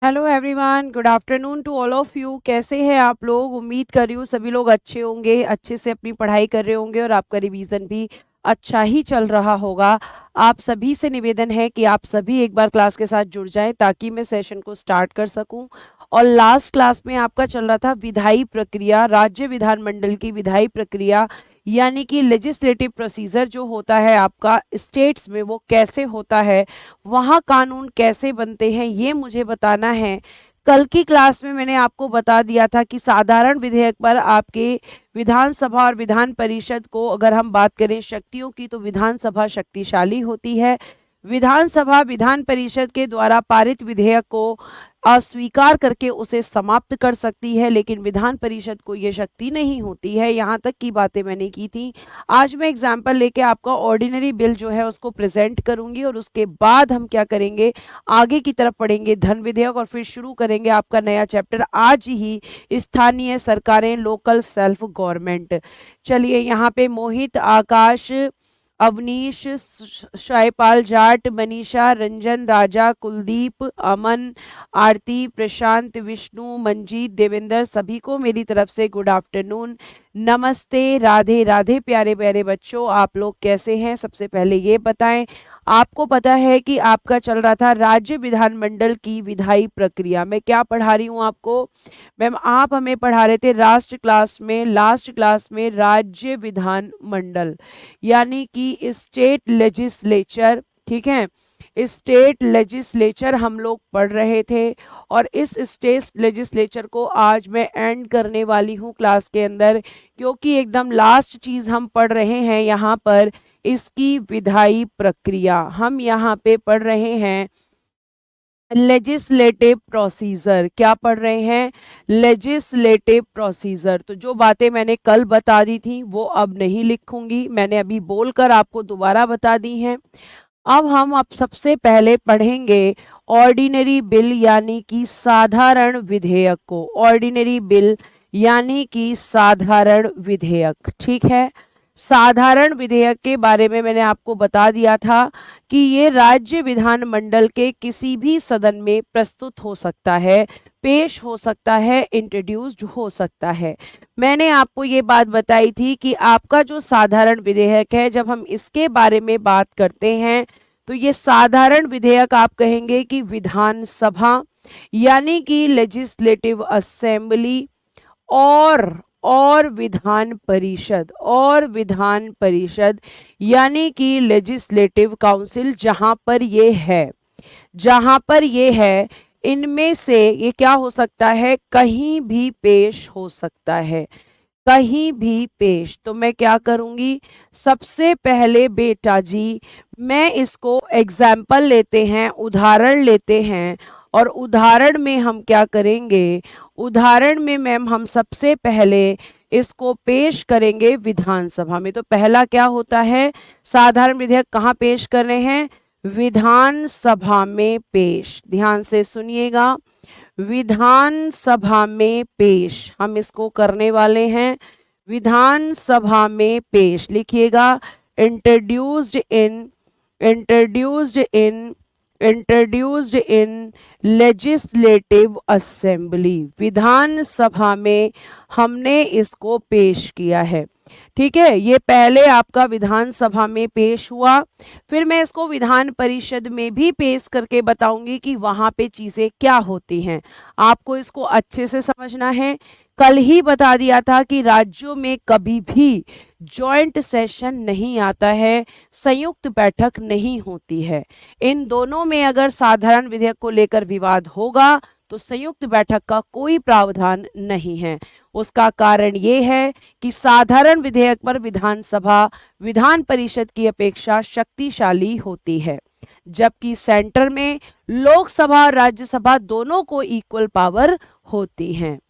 Hello everyone, good afternoon to all of you. कैसे हैं आप लोग? उम्मीद कर रही हूँ सभी लोग अच्छे होंगे, अच्छे से अपनी पढ़ाई कर रहे होंगे और आपका रिवीजन भी अच्छा ही चल रहा होगा। आप सभी से निवेदन है कि आप सभी एक बार क्लास के साथ जुड़ जाएं ताकि मैं सेशन को स्टार्ट कर सकूं। और लास्ट क्लास में आपका चल रहा था विधायी प्रक्रिया, राज्य विधानमंडल की विधायी प्रक्रिया, यानी कि लेजिस्लेटिव प्रोसीजर जो होता है आपका स्टेट्स में वो कैसे होता है, वहाँ कानून कैसे बनते हैं, ये मुझे बताना है। कल की क्लास में मैंने आपको बता दिया था कि साधारण विधेयक पर आपके विधानसभा और विधान परिषद को अगर हम बात करें शक्तियों की, तो विधानसभा शक्तिशाली होती है। विधानसभा विधान परिषद के द्वारा पारित विधेयक को अस्वीकार करके उसे समाप्त कर सकती है, लेकिन विधान परिषद को यह शक्ति नहीं होती है। यहाँ तक की बातें मैंने की थी। आज मैं एग्जाम्पल लेके आपका ऑर्डिनरी बिल जो है उसको प्रेजेंट करूंगी और उसके बाद हम क्या करेंगे, आगे की तरफ पढ़ेंगे धन विधेयक और फिर शुरू करेंगे आपका नया चैप्टर आज ही, स्थानीय सरकारें, लोकल सेल्फ गवर्नमेंट। चलिए, यहाँ पे मोहित, आकाश, अवनीश, शायपाल जाट, मनीषा, रंजन, राजा, कुलदीप, अमन, आरती, प्रशांत, विष्णु, मंजीत, देवेंद्र, सभी को मेरी तरफ से गुड आफ्टरनून, नमस्ते, राधे राधे। प्यारे प्यारे बच्चों, आप लोग कैसे हैं? सबसे पहले ये बताएं, आपको पता है कि आपका चल रहा था राज्य विधानमंडल की विधायी प्रक्रिया। मैं क्या पढ़ा रही हूँ आपको? मैम, आप हमें पढ़ा रहे थे लास्ट क्लास में राज्य विधानमंडल यानी कि स्टेट लेजिस्लेचर। ठीक है, स्टेट लेजिस्लेचर हम लोग पढ़ रहे थे और इस स्टेट लेजिस्लेचर को आज मैं एंड करने वाली हूँ क्लास के अंदर, क्योंकि एकदम लास्ट चीज हम पढ़ रहे हैं यहाँ पर इसकी विधायी प्रक्रिया। हम यहाँ पे पढ़ रहे हैं लेजिस्लेटिव प्रोसीजर। क्या पढ़ रहे हैं? Legislative procedure. तो जो बातें मैंने कल बता दी थी वो अब नहीं लिखूंगी, मैंने अभी बोलकर आपको दोबारा बता दी हैं। अब सबसे पहले पढ़ेंगे ऑर्डिनरी बिल यानी कि साधारण विधेयक को। ऑर्डिनरी बिल यानी कि साधारण विधेयक। ठीक है, साधारण विधेयक के बारे में मैंने आपको बता दिया था कि ये राज्य विधानमंडल के किसी भी सदन में प्रस्तुत हो सकता है, पेश हो सकता है, इंट्रोड्यूस्ड हो सकता है। मैंने आपको ये बात बताई थी कि आपका जो साधारण विधेयक है, जब हम इसके बारे में बात करते हैं तो ये साधारण विधेयक आप कहेंगे कि विधानसभा यानी कि लेजिस्लेटिव असेंबली और विधान परिषद यानी कि लेजिस्लेटिव काउंसिल, जहां पर ये है इनमें से ये क्या हो सकता है, कहीं भी पेश हो सकता है, कहीं भी पेश। तो मैं क्या करूंगी, सबसे पहले बेटा जी मैं इसको एग्जाम्पल लेते हैं, उदाहरण लेते हैं, और उदाहरण में हम क्या करेंगे, उदाहरण में मैम हम सबसे पहले इसको पेश करेंगे विधानसभा में। तो पहला क्या होता है, साधारण विधेयक कहाँ पेश कर रहे हैं? विधानसभा में पेश। ध्यान से सुनिएगा, विधानसभा में पेश हम इसको करने वाले हैं, विधानसभा में पेश। लिखिएगा, introduced in introduced in introduced in legislative assembly. विधानसभा में हमने इसको पेश किया है। ठीक है, ये पहले आपका विधानसभा में पेश हुआ, फिर मैं इसको विधान परिषद में भी पेश करके बताऊंगी कि वहां पे चीजें क्या होती हैं। आपको इसको अच्छे से समझना है। कल ही बता दिया था कि राज्यों में कभी भी जॉइंट सेशन नहीं आता है, संयुक्त बैठक नहीं होती है। इन दोनों में अगर साधारण विधेयक को लेकर विवाद होगा तो संयुक्त बैठक का कोई प्रावधान नहीं है। उसका कारण ये है कि साधारण विधेयक पर विधानसभा विधान परिषद की अपेक्षा शक्तिशाली होती है, जबकि सेंटर में लोकसभा और राज्यसभा दोनों को इक्वल पावर होती है।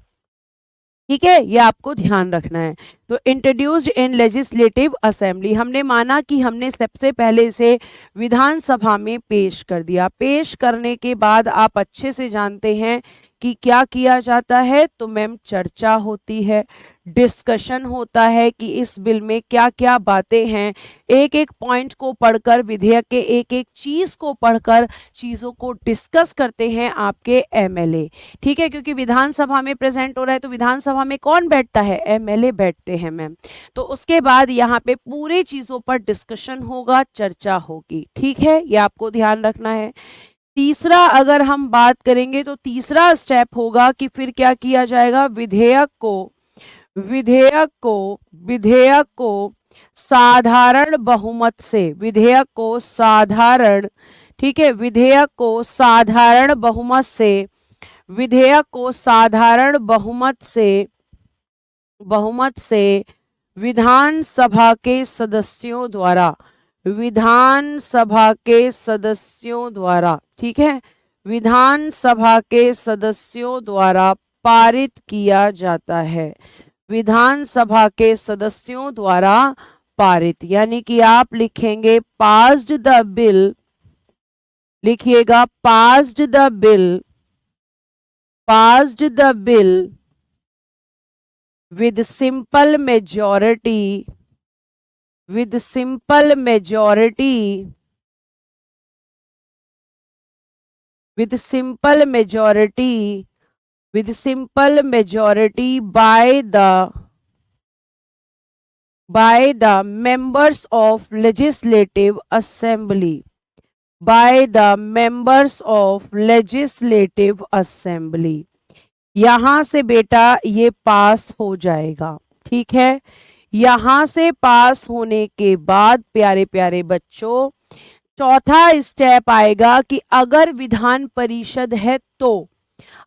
ठीक है, ये आपको ध्यान रखना है। तो इंट्रोड्यूस्ड इन लेजिस्लेटिव असेंबली, हमने माना कि हमने सबसे पहले इसे विधानसभा में पेश कर दिया। पेश करने के बाद आप अच्छे से जानते हैं कि क्या किया जाता है, तो मैम चर्चा होती है, डिस्कशन होता है कि इस बिल में क्या क्या बातें हैं। एक एक पॉइंट को पढ़कर, विधेयक के एक एक चीज को पढ़कर चीजों को डिस्कस करते हैं आपके एमएलए। ठीक है, क्योंकि विधानसभा में प्रेजेंट हो रहा है तो विधानसभा में कौन बैठता है, एमएलए बैठते हैं मैम। तो उसके बाद यहाँ पे पूरे चीजों पर डिस्कशन होगा, चर्चा होगी। ठीक है, ये आपको ध्यान रखना है। तीसरा अगर हम बात करेंगे तो तीसरा स्टेप होगा कि फिर क्या किया जाएगा, विधेयक को साधारण बहुमत से, विधेयक को साधारण, ठीक है, विधेयक को साधारण बहुमत से, विधेयक को साधारण बहुमत से विधानसभा के सदस्यों द्वारा, विधानसभा के सदस्यों द्वारा, ठीक है, विधानसभा के सदस्यों द्वारा पारित किया जाता है, विधानसभा के सदस्यों द्वारा पारित। यानी कि आप लिखेंगे पास्ड द बिल, लिखिएगा passed the bill, passed the bill with simple majority, with simple majority, with simple majority, with simple majority by the members of legislative assembly, by the members of legislative assembly। यहां से बेटा ये पास हो जाएगा। ठीक है, यहां से पास होने के बाद प्यारे प्यारे बच्चों चौथा स्टेप आएगा कि अगर विधान परिषद है तो,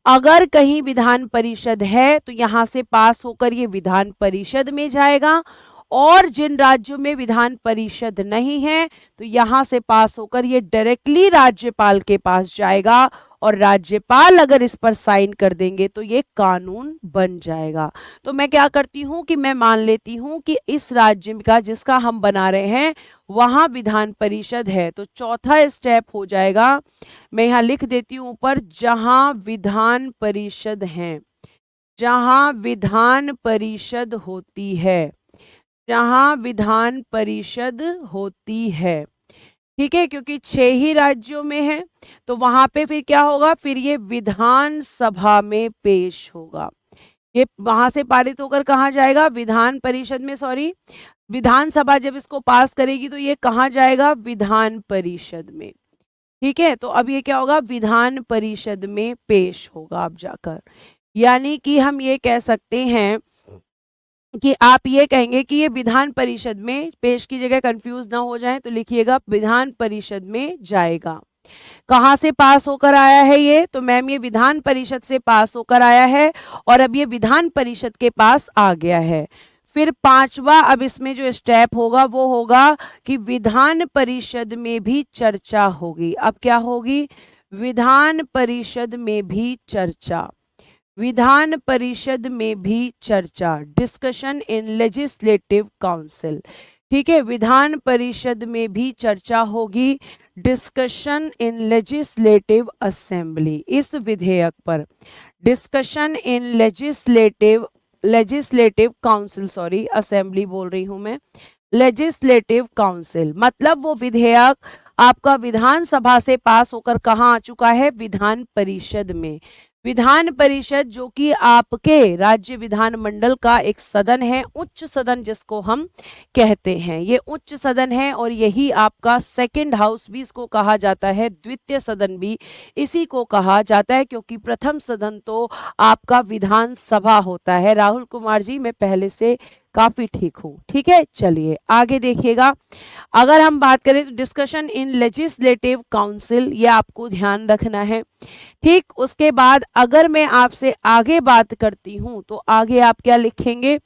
अगर कहीं विधान परिषद है तो यहां से पास होकर ये विधान परिषद में जाएगा, और जिन राज्यों में विधान परिषद नहीं है तो यहां से पास होकर ये डायरेक्टली राज्यपाल के पास जाएगा, और राज्यपाल अगर इस पर साइन कर देंगे तो ये कानून बन जाएगा। तो मैं क्या करती हूं कि मैं मान लेती हूं कि इस राज्य का जिसका हम बना रहे हैं वहां विधान परिषद है, तो चौथा स्टेप हो जाएगा, मैं यहां लिख देती हूं ऊपर, जहां विधान परिषद है, जहां विधान परिषद होती है, जहां विधान परिषद होती है। ठीक है, क्योंकि 6 ही राज्यों में है तो वहां पे फिर क्या होगा, फिर ये विधान सभा में पेश होगा, ये वहां से पारित होकर कहाँ जाएगा, विधान परिषद में, सॉरी विधानसभा जब इसको पास करेगी तो ये कहाँ जाएगा, विधान परिषद में। ठीक है, तो अब ये क्या होगा, विधान परिषद में पेश होगा अब जाकर। यानी कि हम ये कह सकते हैं कि आप ये कहेंगे कि ये विधान परिषद में, पेश की जगह कंफ्यूज ना हो जाए तो लिखिएगा विधान परिषद में जाएगा। कहां से पास होकर आया है ये, तो मैम ये विधान परिषद से पास होकर आया है और अब ये विधान परिषद के पास आ गया है। फिर पांचवा अब इसमें जो स्टेप होगा वो होगा कि विधान परिषद में भी चर्चा होगी। अब क्या होगी, विधान परिषद में भी चर्चा, विधान परिषद में भी चर्चा, डिस्कशन इन लेजिस्लेटिव काउंसिल। ठीक है, विधान परिषद में भी चर्चा होगी, डिस्कशन इन लेजिस्लेटिव असेंबली, इस विधेयक पर discussion in legislative council, sorry assembly बोल रही हूं मैं, लेजिस्लेटिव काउंसिल, मतलब वो विधेयक आपका विधानसभा से पास होकर कहाँ आ चुका है, विधान परिषद में। विधान परिषद जो कि आपके राज्य विधानमंडल का एक सदन है, उच्च सदन जिसको हम कहते हैं, ये उच्च सदन है और यही आपका सेकंड हाउस भी इसको कहा जाता है, द्वितीय सदन भी इसी को कहा जाता है, क्योंकि प्रथम सदन तो आपका विधानसभा होता है। राहुल कुमार जी मैं पहले से काफी ठीक हूँ। ठीक है, चलिए आगे देखिएगा। अगर हम बात करें तो डिस्कशन इन लेजिस्लेटिव काउंसिल, ये आपको ध्यान रखना है। ठीक, उसके बाद अगर मैं आपसे आगे बात करती हूं तो आगे आप क्या लिखेंगे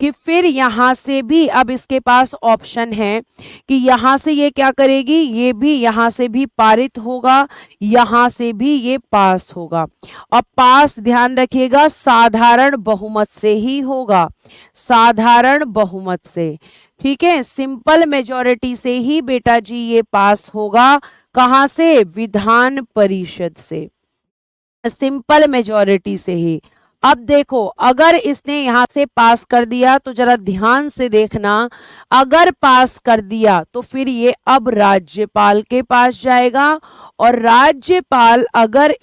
कि फिर यहां से भी अब इसके पास ऑप्शन है कि यहां से ये क्या करेगी, ये भी यहां से भी पारित होगा, यहां से भी ये पास होगा। अब पास ध्यान रखिएगा साधारण बहुमत से ही होगा, साधारण बहुमत से। ठीक है, सिंपल मेजॉरिटी से ही बेटा जी ये पास होगा, कहां से, विधान परिषद से। सिंपल मेजॉरिटी से ही। अब देखो, अगर इसने यहां से पास कर दिया तो जरा ध्यान से देखना, अगर पास कर दिया तो फिर ये अब राज्यपाल के पास जाएगा, और राज्यपाल अगर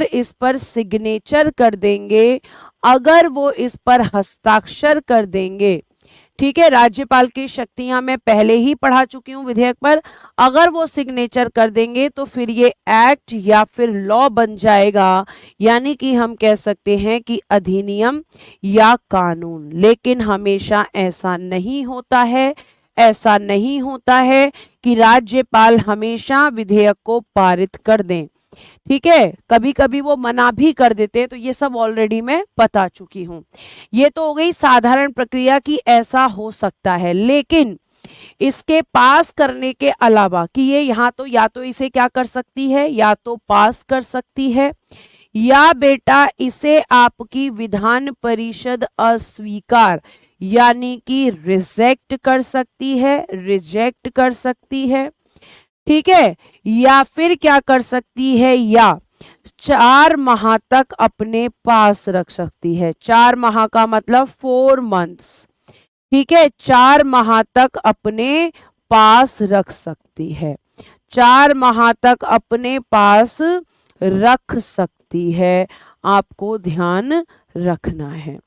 इस पर सिग्नेचर कर देंगे, अगर वो इस पर हस्ताक्षर कर देंगे, ठीक है, राज्यपाल की शक्तियां मैं पहले ही पढ़ा चुकी हूं विधेयक पर, अगर वो सिग्नेचर कर देंगे तो फिर ये एक्ट या फिर लॉ बन जाएगा, यानी कि हम कह सकते हैं कि अधिनियम या कानून। लेकिन हमेशा ऐसा नहीं होता है, ऐसा नहीं होता है कि राज्यपाल हमेशा विधेयक को पारित कर दें, ठीक है, कभी कभी वो मना भी कर देते हैं, तो ये सब ऑलरेडी मैं बता चुकी हूं। ये तो हो गई साधारण प्रक्रिया की ऐसा हो सकता है, लेकिन इसके पास करने के अलावा कि ये यहाँ तो या तो इसे क्या कर सकती है, या तो पास कर सकती है, या बेटा इसे आपकी विधान परिषद अस्वीकार यानी कि रिजेक्ट कर सकती है, ठीक है, या फिर क्या कर सकती है, या 4 माह तक अपने पास रख सकती है। 4 माह का मतलब 4 मंथ्स, ठीक है, 4 माह तक अपने पास रख सकती है, 4 माह तक अपने पास रख सकती है। आपको ध्यान रखना है,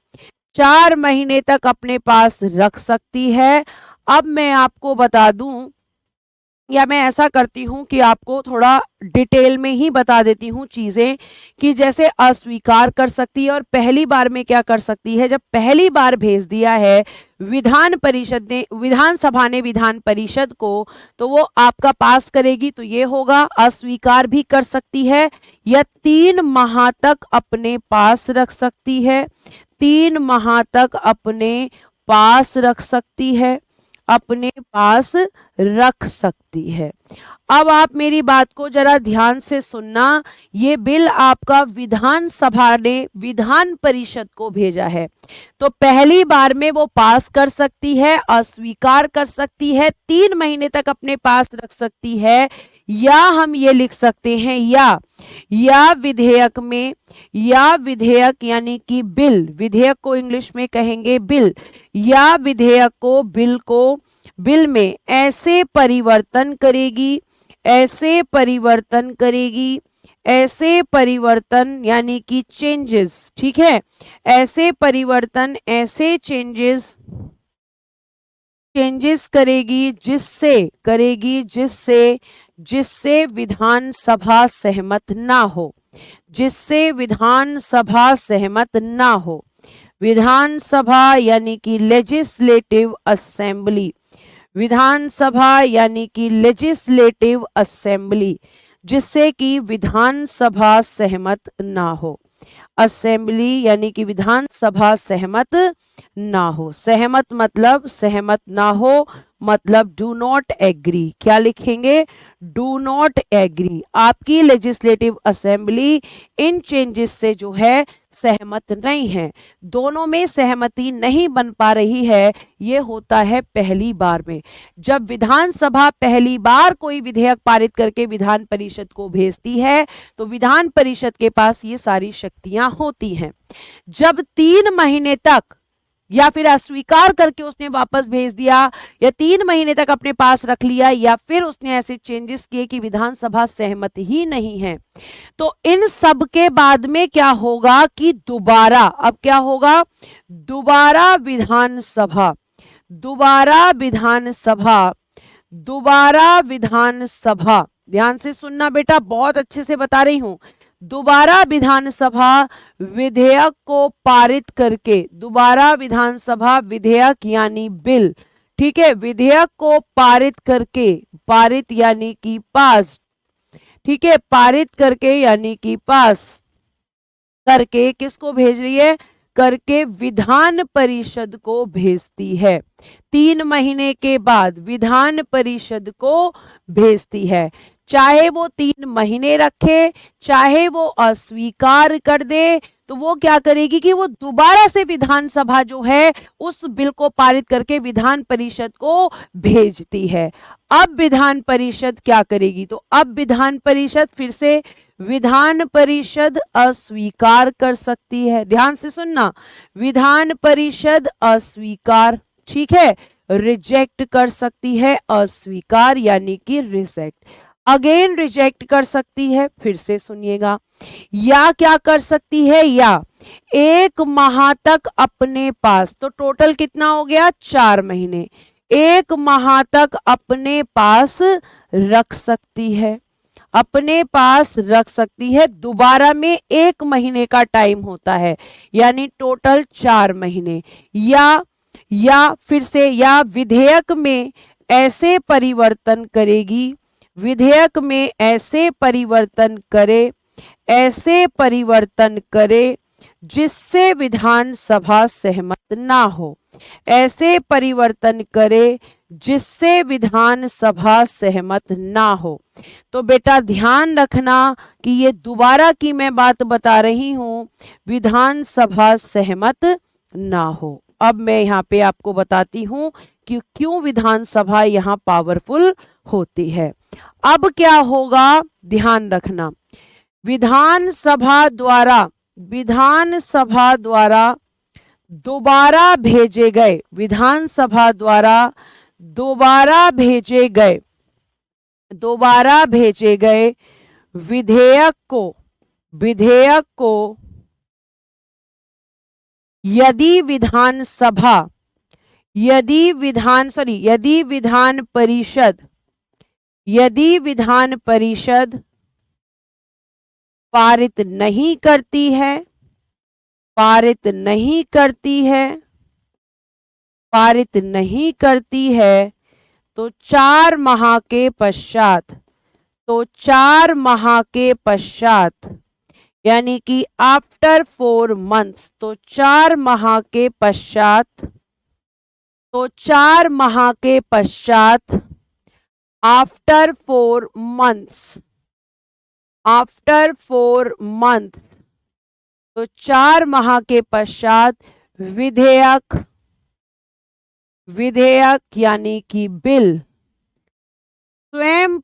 4 महीने तक अपने पास रख सकती है। अब मैं आपको बता दूं, या मैं ऐसा करती हूं कि आपको थोड़ा डिटेल में ही बता देती हूं चीजें, कि जैसे अस्वीकार कर सकती है, और पहली बार में क्या कर सकती है, जब पहली बार भेज दिया है विधानसभा ने विधान परिषद को, तो वो आपका पास करेगी, तो ये होगा। अस्वीकार भी कर सकती है, या 3 माह तक अपने पास रख सकती है, 3 माह तक अपने पास रख सकती है, अपने पास रख सकती है। अब आप मेरी बात को जरा ध्यान से सुनना, ये बिल आपका विधानसभा ने विधान परिषद को भेजा है, तो पहली बार में वो पास कर सकती है, अस्वीकार कर सकती है, 3 महीने तक अपने पास रख सकती है, या हम ये लिख सकते हैं या विधेयक में, या विधेयक यानी कि बिल, विधेयक को इंग्लिश में कहेंगे बिल, या विधेयक को बिल में ऐसे परिवर्तन यानी कि चेंजेस, ठीक है, ऐसे परिवर्तन, ऐसे चेंजेस करेगी जिससे विधानसभा सहमत ना हो, विधानसभा यानी कि लेजिस्लेटिव असेंबली, जिससे कि विधानसभा सहमत ना हो, असेंबली यानी कि विधानसभा सहमत ना हो, सहमत ना हो मतलब डू नॉट एग्री, क्या लिखेंगे, डू नॉट एग्री, आपकी लेजिस्लेटिव असेंबली इन चेंजेस से जो है सहमत नहीं है, दोनों में सहमति नहीं बन पा रही है। ये होता है पहली बार में, जब विधानसभा पहली बार कोई विधेयक पारित करके विधान परिषद को भेजती है, तो विधान परिषद के पास ये सारी शक्तियां होती हैं। जब 3 महीने तक या फिर अस्वीकार करके उसने वापस भेज दिया, या 3 महीने तक अपने पास रख लिया, या फिर उसने ऐसे चेंजेस किए कि विधानसभा सहमत ही नहीं है, तो इन सब के बाद में क्या होगा कि दोबारा विधानसभा, ध्यान से सुनना बेटा, बहुत अच्छे से बता रही हूं, दोबारा विधानसभा विधेयक को पारित करके, दोबारा विधानसभा विधेयक यानी बिल, ठीक है, विधेयक को पारित करके, पारित यानी कि पास, ठीक है, पारित करके यानी कि पास करके किसको भेज रही है, करके विधान परिषद को भेजती है, 3 महीने के बाद विधान परिषद को भेजती है। चाहे वो 3 महीने रखे, चाहे वो अस्वीकार कर दे, तो वो क्या करेगी कि वो दोबारा से विधानसभा जो है उस बिल को पारित करके विधान परिषद को भेजती है। अब विधान परिषद क्या करेगी, तो अब विधान परिषद फिर से विधान परिषद अस्वीकार कर सकती है। ध्यान से सुनना, विधान परिषद अस्वीकार, ठीक है, रिजेक्ट कर सकती है, अस्वीकार यानी कि रिजेक्ट, अगेन रिजेक्ट कर सकती है, फिर से सुनिएगा, या क्या कर सकती है, या 1 माह तक अपने पास, तो टोटल कितना हो गया 4 महीने, 1 माह तक अपने पास रख सकती है, अपने पास रख सकती है। दोबारा में 1 महीने का टाइम होता है, यानी टोटल 4 महीने। या फिर से, या विधेयक में ऐसे परिवर्तन करेगी, विधेयक में ऐसे परिवर्तन करे, ऐसे परिवर्तन करे जिससे विधानसभा सहमत ना हो, ऐसे परिवर्तन करे जिससे विधानसभा सहमत ना हो। तो बेटा ध्यान रखना कि ये दोबारा की मैं बात बता रही हूं, विधानसभा सहमत ना हो। अब मैं यहाँ पे आपको बताती हूं कि क्यों विधानसभा यहाँ पावरफुल होती है। अब क्या होगा, ध्यान रखना, विधानसभा द्वारा दोबारा भेजे गए, विधानसभा द्वारा दोबारा भेजे गए विधेयक को यदि विधान परिषद पारित नहीं करती है तो 4 माह के पश्चात, यानी कि आफ्टर 4 मंथ्स, तो 4 माह के पश्चात आफ्टर 4 मंथ्स, तो 4 माह के पश्चात विधेयक यानी कि बिल स्वयं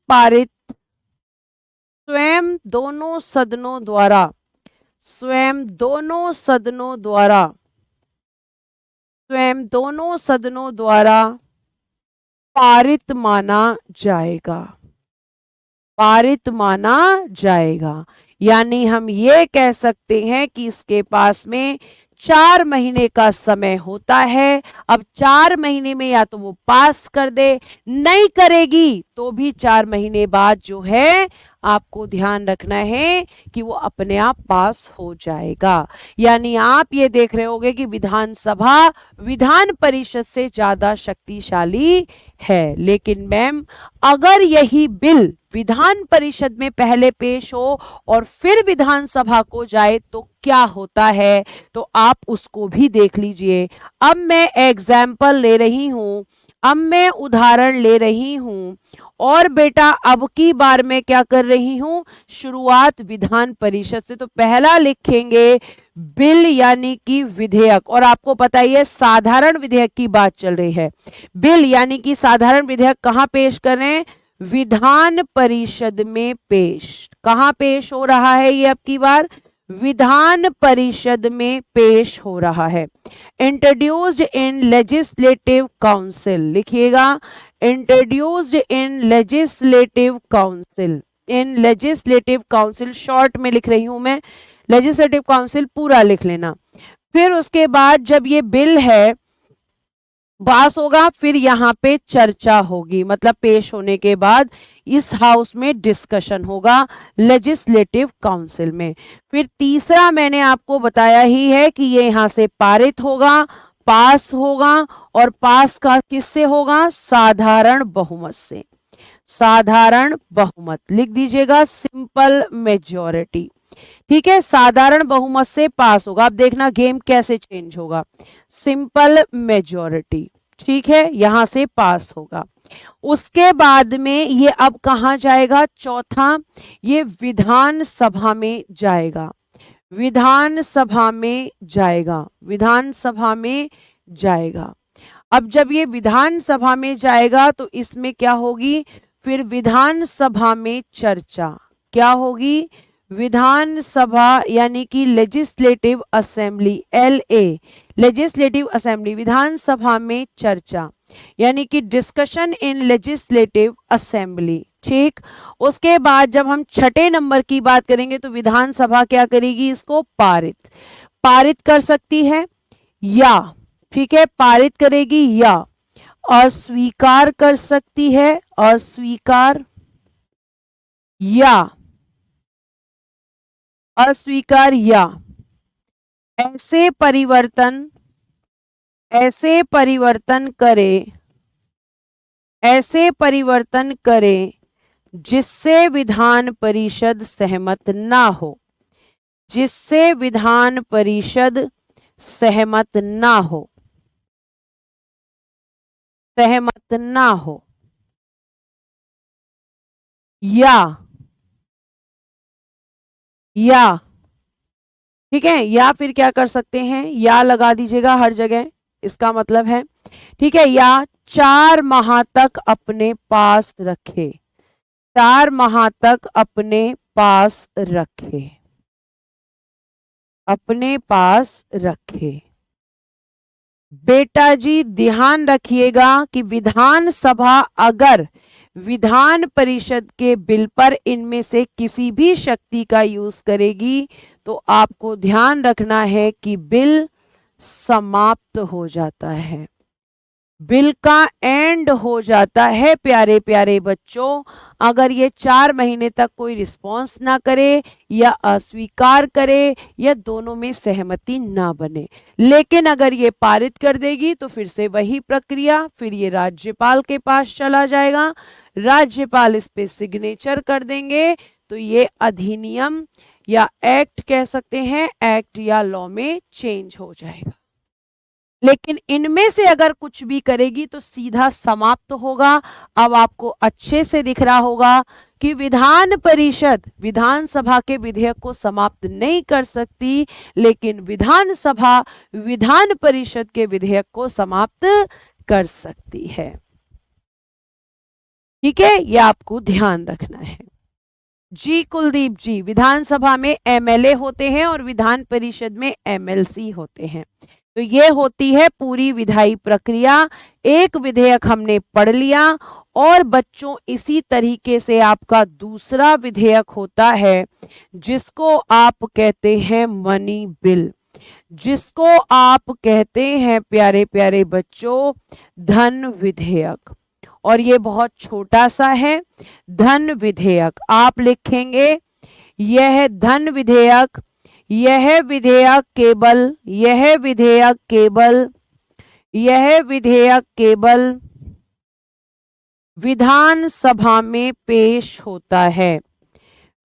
दोनों सदनों द्वारा पारित माना जाएगा। यानी हम ये कह सकते हैं कि इसके पास में 4 महीने का समय होता है। अब 4 महीने में या तो वो पास कर दे, नहीं करेगी तो भी 4 महीने बाद जो है आपको ध्यान रखना है कि वो अपने आप पास हो जाएगा। यानी आप ये देख रहे होंगे कि विधानसभा विधान परिषद से ज्यादा शक्तिशाली है। लेकिन मैम अगर यही बिल विधान परिषद में पहले पेश हो और फिर विधानसभा को जाए तो क्या होता है, तो आप उसको भी देख लीजिए। अब मैं एग्जाम्पल ले रही हूं, अब मैं उदाहरण ले रही हूं, और बेटा अब की बार मैं क्या कर रही हूं, शुरुआत विधान परिषद से। तो पहला लिखेंगे बिल यानी कि विधेयक, और आपको पता ही है साधारण विधेयक की बात चल रही है। बिल यानी कि साधारण विधेयक कहां पेश कर रहे हैं, विधान परिषद में पेश। कहां पेश हो रहा है ये अब की बार, विधान परिषद में पेश हो रहा है। इंट्रोड्यूस्ड इन लेजिस्लेटिव काउंसिल, लिखिएगा introduced in legislative council, short में लिख रही हूं मैं, लेजिस्लेटिव काउंसिल पूरा लिख लेना। फिर उसके बाद जब ये बिल है पास होगा, फिर यहाँ पे चर्चा होगी, मतलब पेश होने के बाद इस हाउस में डिस्कशन होगा लेजिस्लेटिव काउंसिल में। फिर तीसरा मैंने आपको बताया ही है कि ये यहाँ से पारित होगा, पास होगा, और पास का किससे होगा, साधारण बहुमत से। साधारण बहुमत लिख दीजिएगा, सिंपल मेजॉरिटी, ठीक है, साधारण बहुमत से पास होगा। अब देखना गेम कैसे चेंज होगा, सिंपल मेजॉरिटी, ठीक है, यहां से पास होगा। उसके बाद में ये अब कहां जाएगा, चौथा, ये विधानसभा में जाएगा, विधानसभा में जाएगा। अब जब ये विधानसभा में जाएगा तो इसमें क्या होगी, फिर विधानसभा में चर्चा, क्या होगी, विधानसभा यानी कि legislative assembly, LA legislative assembly, विधानसभा में चर्चा यानी कि डिस्कशन इन लेजिस्लेटिव असेंबली। ठीक, उसके बाद जब हम छठे नंबर की बात करेंगे तो विधानसभा क्या करेगी, इसको पारित कर सकती है या, ठीक है, पारित करेगी या अस्वीकार कर सकती है, अस्वीकार या ऐसे परिवर्तन करे जिससे विधान परिषद सहमत ना हो, जिससे विधान परिषद सहमत ना हो, या ठीक है, या फिर क्या कर सकते हैं, या लगा दीजिएगा हर जगह, इसका मतलब है, ठीक है, या 4 माह तक अपने पास रखे, 4 माह तक अपने पास रखे। बेटा जी ध्यान रखिएगा कि विधानसभा अगर विधान परिषद के बिल पर इनमें से किसी भी शक्ति का यूज करेगी तो आपको ध्यान रखना है कि बिल समाप्त हो जाता है, बिल का एंड हो जाता है। प्यारे प्यारे बच्चों, अगर ये 4 महीने तक कोई रिस्पॉन्स ना करे या अस्वीकार करे या दोनों में सहमति ना बने, लेकिन अगर ये पारित कर देगी तो फिर से वही प्रक्रिया, फिर ये राज्यपाल के पास चला जाएगा, राज्यपाल इस पे सिग्नेचर कर देंगे तो ये अधिनियम या एक्ट कह सकते हैं, एक्ट या लॉ में चेंज हो जाएगा। लेकिन इनमें से अगर कुछ भी करेगी तो सीधा समाप्त होगा। अब आपको अच्छे से दिख रहा होगा कि विधान परिषद विधानसभा के विधेयक को समाप्त नहीं कर सकती, लेकिन विधानसभा विधान परिषद के विधेयक को समाप्त कर सकती है। ठीक है, यह आपको ध्यान रखना है। जी कुलदीप जी, विधानसभा में MLA होते हैं और विधान परिषद में MLC होते हैं। तो ये होती है पूरी विधायी प्रक्रिया। एक विधेयक हमने पढ़ लिया और बच्चों इसी तरीके से आपका दूसरा विधेयक होता है जिसको आप कहते हैं मनी बिल, जिसको आप कहते हैं प्यारे प्यारे बच्चों धन विधेयक, और ये बहुत छोटा सा है धन विधेयक। आप लिखेंगे यह धन विधेयक, यह विधेयक केवल विधानसभा में पेश होता है।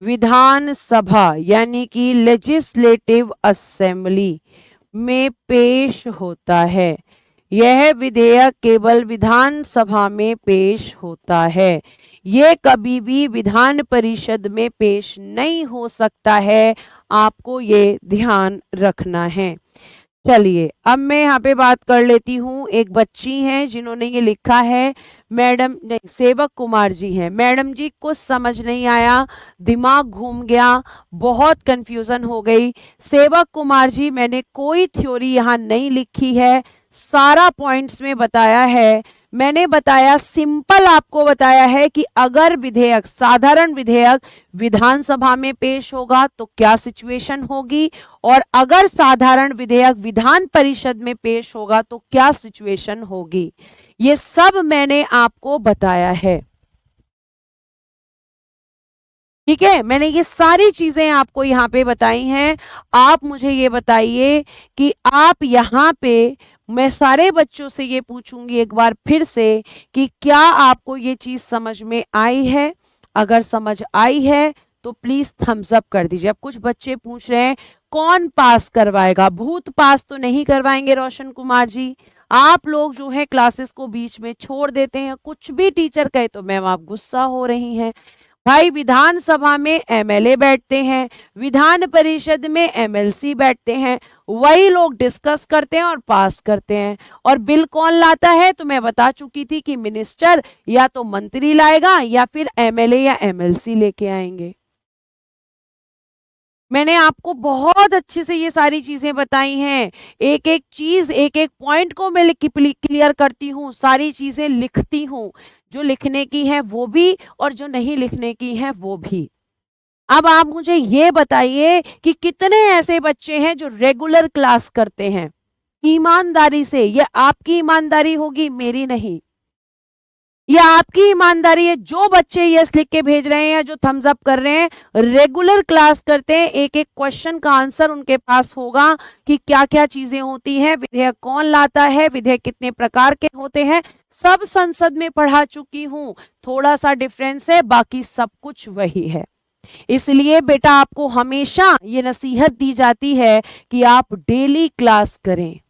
विधानसभा यानी कि लेजिस्लेटिव असेंबली में पेश होता है। यह विधेयक केवल विधानसभा में पेश होता है, ये कभी भी विधान परिषद में पेश नहीं हो सकता है, आपको ये ध्यान रखना है। चलिए अब मैं यहाँ पे बात कर लेती हूँ। एक बच्ची हैं जिन्होंने ये लिखा है, मैडम नहीं सेवक कुमार जी हैं। मैडम जी कुछ समझ नहीं आया, दिमाग घूम गया, बहुत कंफ्यूजन हो गई। सेवक कुमार जी मैंने कोई थ्योरी यहाँ नहीं लिखी है, सारा पॉइंट्स में बताया है। मैंने बताया सिंपल आपको बताया है कि अगर विधेयक साधारण विधेयक विधानसभा में पेश होगा तो क्या सिचुएशन होगी, और अगर साधारण विधेयक विधान परिषद में पेश होगा तो क्या सिचुएशन होगी, ये सब मैंने आपको बताया है। ठीक है, मैंने ये सारी चीजें आपको यहाँ पे बताई हैं। आप मुझे ये बताइए कि आप यहाँ पे, मैं सारे बच्चों से ये पूछूंगी एक बार फिर से कि क्या आपको ये चीज समझ में आई है। अगर समझ आई है तो प्लीज थम्स अप कर दीजिए। अब कुछ बच्चे पूछ रहे हैं कौन पास करवाएगा, भूत पास तो नहीं करवाएंगे रोशन कुमार जी। आप लोग जो है क्लासेस को बीच में छोड़ देते हैं, कुछ भी टीचर कहे तो मैम आप गुस्सा हो रही हैं। भाई विधानसभा में MLA बैठते हैं, विधान परिषद में MLC बैठते हैं, वही लोग डिस्कस करते हैं और पास करते हैं। और बिल कौन लाता है तो मैं बता चुकी थी कि मिनिस्टर या तो मंत्री लाएगा या फिर MLA या MLC लेके आएंगे। मैंने आपको बहुत अच्छे से ये सारी चीजें बताई हैं। एक एक चीज, एक एक पॉइंट को मैं क्लियर करती हूँ, सारी चीजें लिखती हूँ, जो लिखने की है वो भी और जो नहीं लिखने की है वो भी। अब आप मुझे ये बताइए कि कितने ऐसे बच्चे हैं जो रेगुलर क्लास करते हैं ईमानदारी से। ये आपकी ईमानदारी होगी, मेरी नहीं। ये आपकी ईमानदारी है, जो बच्चे यस लिख के भेज रहे हैं या जो थम्स अप कर रहे हैं, रेगुलर क्लास करते हैं, एक एक क्वेश्चन का आंसर उनके पास होगा कि क्या क्या चीजें होती हैं, विधेयक कौन लाता है, विधेयक कितने प्रकार के होते हैं, सब संसद में पढ़ा चुकी हूं। थोड़ा सा डिफरेंस है, बाकी सब कुछ वही है। इसलिए बेटा आपको हमेशा ये नसीहत दी जाती है कि आप डेली क्लास करें।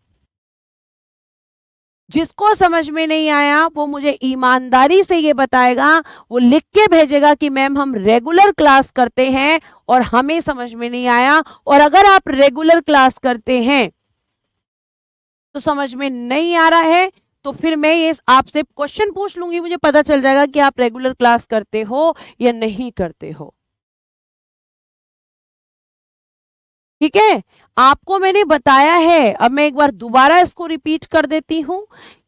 जिसको समझ में नहीं आया वो मुझे ईमानदारी से ये बताएगा, वो लिख के भेजेगा कि मैम हम रेगुलर क्लास करते हैं और हमें समझ में नहीं आया। और अगर आप रेगुलर क्लास करते हैं तो समझ में नहीं आ रहा है तो फिर मैं ये आपसे क्वेश्चन पूछ लूंगी, मुझे पता चल जाएगा कि आप रेगुलर क्लास करते हो या नहीं करते हो। ठीक है, आपको मैंने बताया है, अब मैं एक बार दोबारा इसको रिपीट कर देती हूं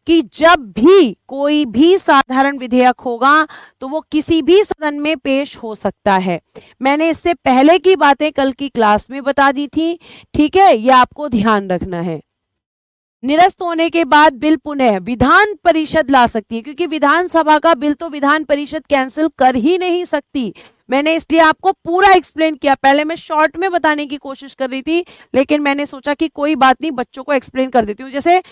कि जब भी कोई भी साधारण विधेयक होगा तो वो किसी भी सदन में पेश हो सकता है। मैंने इससे पहले की बातें कल की क्लास में बता दी थी। ठीक है, ये आपको ध्यान रखना है। निरस्त होने के बाद बिल पुनः विधान परिषद ला सकती है, क्योंकि विधानसभा का बिल तो विधान परिषद कैंसिल कर ही नहीं सकती। मैंने इसलिए आपको पूरा एक्सप्लेन किया। पहले मैं शॉर्ट में बताने की कोशिश कर रही थी, लेकिन मैंने सोचा कि कोई बात नहीं, बच्चों को एक्सप्लेन कर देती हूँ। जैसे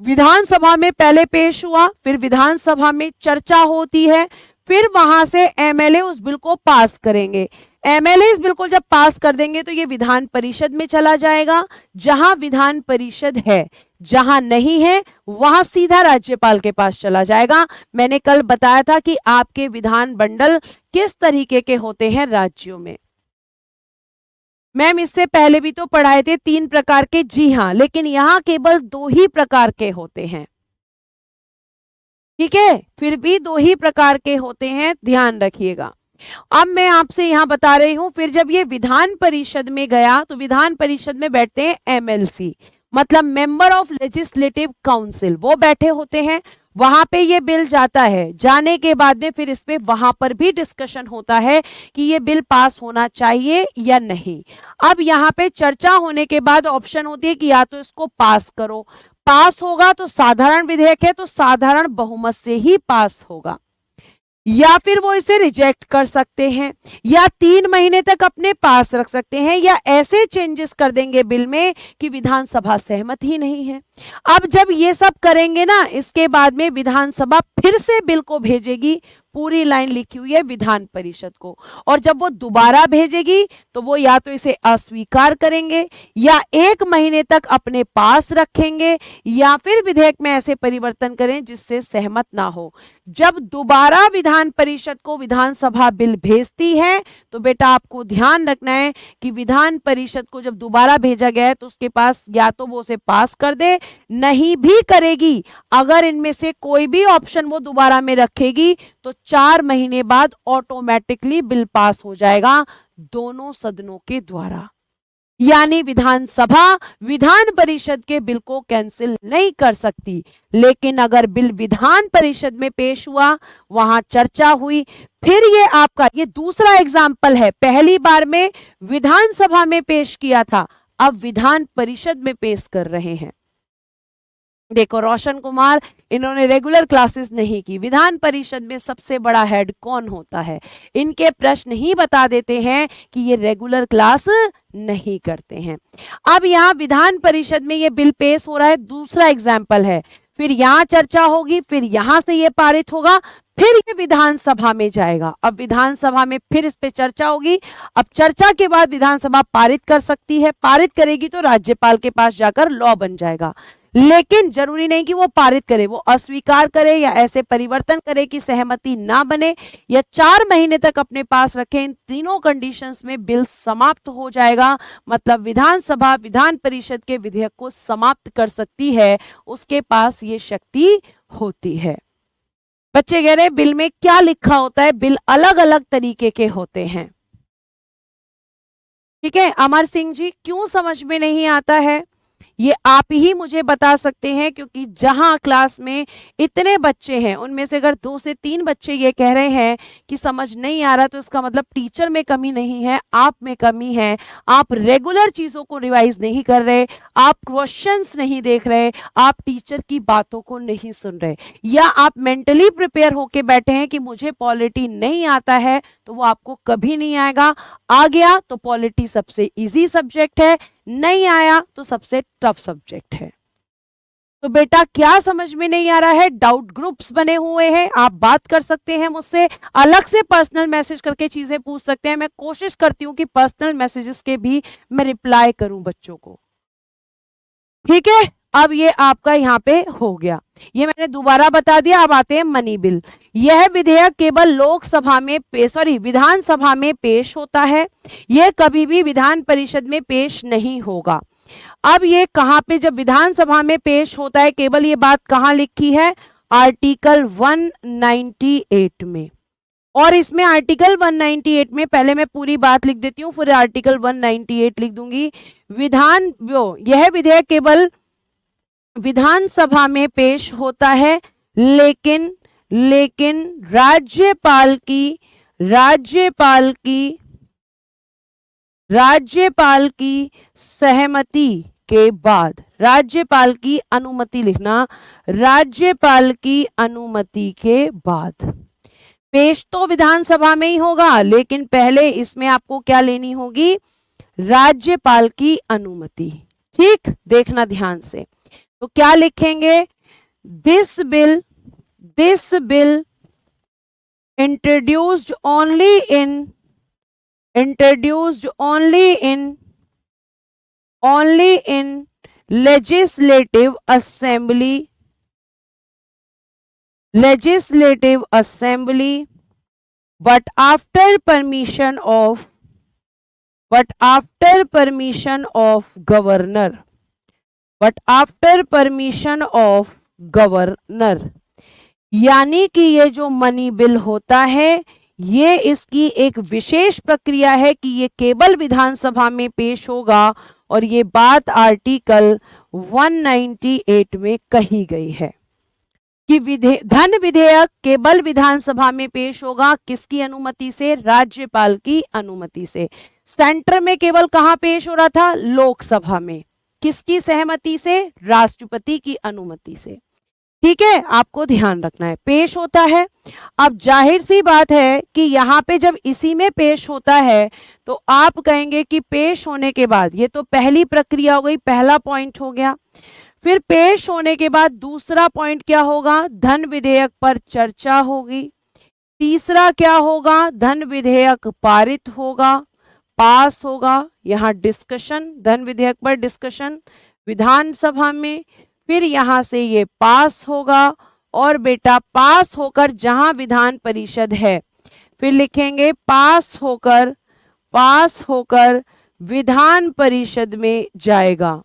विधानसभा में पहले पेश हुआ, फिर विधानसभा में चर्चा होती है, फिर वहां से एमएलए उस बिल को पास करेंगे। एमएलए इस बिल को जब पास कर देंगे तो ये विधान परिषद में चला जाएगा। जहां विधान परिषद है, जहां नहीं है वहां सीधा राज्यपाल के पास चला जाएगा। मैंने कल बताया था कि आपके विधान मंडल किस तरीके के होते हैं राज्यों में। मैम इससे पहले भी तो पढ़ाए थे 3 प्रकार के, जी हां, लेकिन यहां केवल 2 ही प्रकार के होते हैं। ठीक है, फिर भी 2 ही प्रकार के होते हैं, ध्यान रखिएगा। अब मैं आपसे यहां बता रही हूं, फिर जब ये विधान परिषद में गया तो विधान परिषद में बैठते हैं एमएलसी, मतलब मेंबर ऑफ लेजिस्लेटिव काउंसिल, वो बैठे होते हैं। वहां पे ये बिल जाता है, जाने के बाद में फिर इस पे वहां पर भी डिस्कशन होता है कि ये बिल पास होना चाहिए या नहीं। अब यहाँ पे चर्चा होने के बाद ऑप्शन होती है कि या तो इसको पास करो, पास होगा तो साधारण विधेयक है तो साधारण बहुमत से ही पास होगा, या फिर वो इसे रिजेक्ट कर सकते हैं, या 3 महीने तक अपने पास रख सकते हैं, या ऐसे चेंजेस कर देंगे बिल में कि विधानसभा सहमत ही नहीं है। अब जब ये सब करेंगे ना, इसके बाद में विधानसभा फिर से बिल को भेजेगी, पूरी लाइन लिखी हुई है विधान परिषद को, और जब वो दोबारा भेजेगी तो वो या तो इसे अस्वीकार करेंगे, या 1 महीने तक अपने पास रखेंगे, या फिर विधेयक में ऐसे परिवर्तन करें जिससे सहमत ना हो। जब दोबारा विधान परिषद को विधानसभा बिल भेजती है तो बेटा आपको ध्यान रखना है कि विधान परिषद को जब दोबारा भेजा गया है तो उसके पास या तो वो उसे पास कर दे, नहीं भी करेगी, अगर इनमें से कोई भी ऑप्शन वो दोबारा में रखेगी तो 4 महीने बाद ऑटोमेटिकली बिल पास हो जाएगा दोनों सदनों के द्वारा। यानी विधानसभा विधान परिषद के बिल को कैंसिल नहीं कर सकती, लेकिन अगर बिल विधान परिषद में पेश हुआ, वहां चर्चा हुई, फिर ये आपका ये दूसरा एग्जाम्पल है, पहली बार में विधानसभा में पेश किया था, अब विधान परिषद में पेश कर रहे हैं। देखो रोशन कुमार, इन्होंने रेगुलर क्लासेस नहीं की। विधान परिषद में सबसे बड़ा हेड कौन होता है? इनके प्रश्न ही बता देते हैं कि ये रेगुलर क्लास नहीं करते हैं। अब यहाँ विधान परिषद में ये बिल पेश हो रहा है, दूसरा एग्जाम्पल है, फिर यहाँ चर्चा होगी, फिर यहां से ये पारित होगा, फिर ये विधानसभा में जाएगा। अब विधानसभा में फिर इस पे चर्चा होगी, अब चर्चा के बाद विधानसभा पारित कर सकती है, पारित करेगी तो राज्यपाल के पास जाकर लॉ बन जाएगा। लेकिन जरूरी नहीं कि वो पारित करे, वो अस्वीकार करे या ऐसे परिवर्तन करे कि सहमति ना बने, या 4 महीने तक अपने पास रखे, इन तीनों कंडीशंस में बिल समाप्त हो जाएगा। मतलब विधानसभा विधान परिषद के विधेयक को समाप्त कर सकती है, उसके पास ये शक्ति होती है। बच्चे कह रहे बिल में क्या लिखा होता है? बिल अलग अलग तरीके के होते हैं। ठीक है अमर सिंह जी, क्यों समझ में नहीं आता है? ये आप ही मुझे बता सकते हैं, क्योंकि जहां क्लास में इतने बच्चे हैं उनमें से अगर 2 से 3 बच्चे ये कह रहे हैं कि समझ नहीं आ रहा, तो इसका मतलब टीचर में कमी नहीं है, आप में कमी है। आप रेगुलर चीजों को रिवाइज नहीं कर रहे, आप क्वेश्चंस नहीं देख रहे, आप टीचर की बातों को नहीं सुन रहे, या आप मेंटली प्रिपेयर होके बैठे हैं कि मुझे पॉलिटी नहीं आता है, तो वो आपको कभी नहीं आएगा। आ गया तो पॉलिटी सबसे इजी सब्जेक्ट है, नहीं आया तो सबसे टफ सब्जेक्ट है। तो बेटा क्या समझ में नहीं आ रहा है? डाउट ग्रुप्स बने हुए हैं, आप बात कर सकते हैं मुझसे, अलग से पर्सनल मैसेज करके चीजें पूछ सकते हैं। मैं कोशिश करती हूं कि पर्सनल मैसेजेस के भी मैं रिप्लाई करूं बच्चों को। ठीक है, अब ये आपका यहाँ पे हो गया, ये मैंने दोबारा बता दिया। अब आते हैं मनी बिल। यह विधेयक केवल लोकसभा में विधानसभा में पेश होता है, यह कभी भी विधान परिषद में पेश नहीं होगा। अब ये कहां पे जब विधानसभा में पेश होता है, केवल ये बात कहां लिखी है? आर्टिकल 198 में। और इसमें आर्टिकल 198 में पहले मैं पूरी बात लिख देती हूं, फिर आर्टिकल 198 लिख दूंगी। यह विधेयक केवल विधानसभा में पेश होता है, लेकिन राज्यपाल की सहमति के बाद, राज्यपाल की अनुमति लिखना, राज्यपाल की अनुमति के बाद। पेश तो विधानसभा में ही होगा, लेकिन पहले इसमें आपको क्या लेनी होगी? राज्यपाल की अनुमति। ठीक, देखना ध्यान से। तो क्या लिखेंगे? This bill introduced only in legislative assembly but after permission of governor। यानी कि ये जो मनी बिल होता है, ये इसकी एक विशेष प्रक्रिया है कि ये केवल विधानसभा में पेश होगा, और ये बात आर्टिकल 198 में कही गई है कि धन विधेयक केवल विधानसभा में पेश होगा, किसकी अनुमति से? राज्यपाल की अनुमति से। सेंटर में केवल कहां पेश हो रहा था? लोकसभा में। किसकी सहमति से? राष्ट्रपति की अनुमति से। ठीक है, आपको ध्यान रखना है, पेश होता है। अब जाहिर सी बात है कि यहां पे जब इसी में पेश होता है, तो आप कहेंगे कि पेश होने के बाद, ये तो पहली प्रक्रिया हो गई, पहला पॉइंट हो गया। फिर पेश होने के बाद दूसरा पॉइंट क्या होगा? धन विधेयक पर चर्चा होगी। तीसरा क्या होगा? धन विधेयक पारित होगा, पास होगा। यहां डिस्कशन, धन विधेयक पर डिस्कशन विधानसभा में, फिर यहां से ये पास होगा, और बेटा पास होकर जहां विधान परिषद है, फिर लिखेंगे पास होकर विधान परिषद में जाएगा,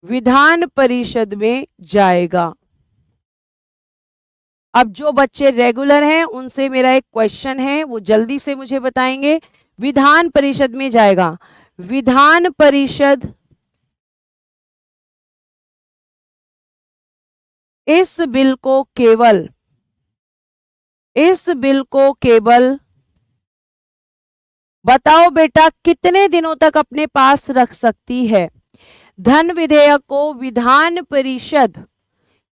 विधान परिषद में जाएगा। अब जो बच्चे रेगुलर हैं उनसे मेरा एक क्वेश्चन है, वो जल्दी से मुझे बताएंगे। विधान परिषद में जाएगा, विधान परिषद इस बिल को केवल बताओ बेटा कितने दिनों तक अपने पास रख सकती है? धन विधेयक को विधान परिषद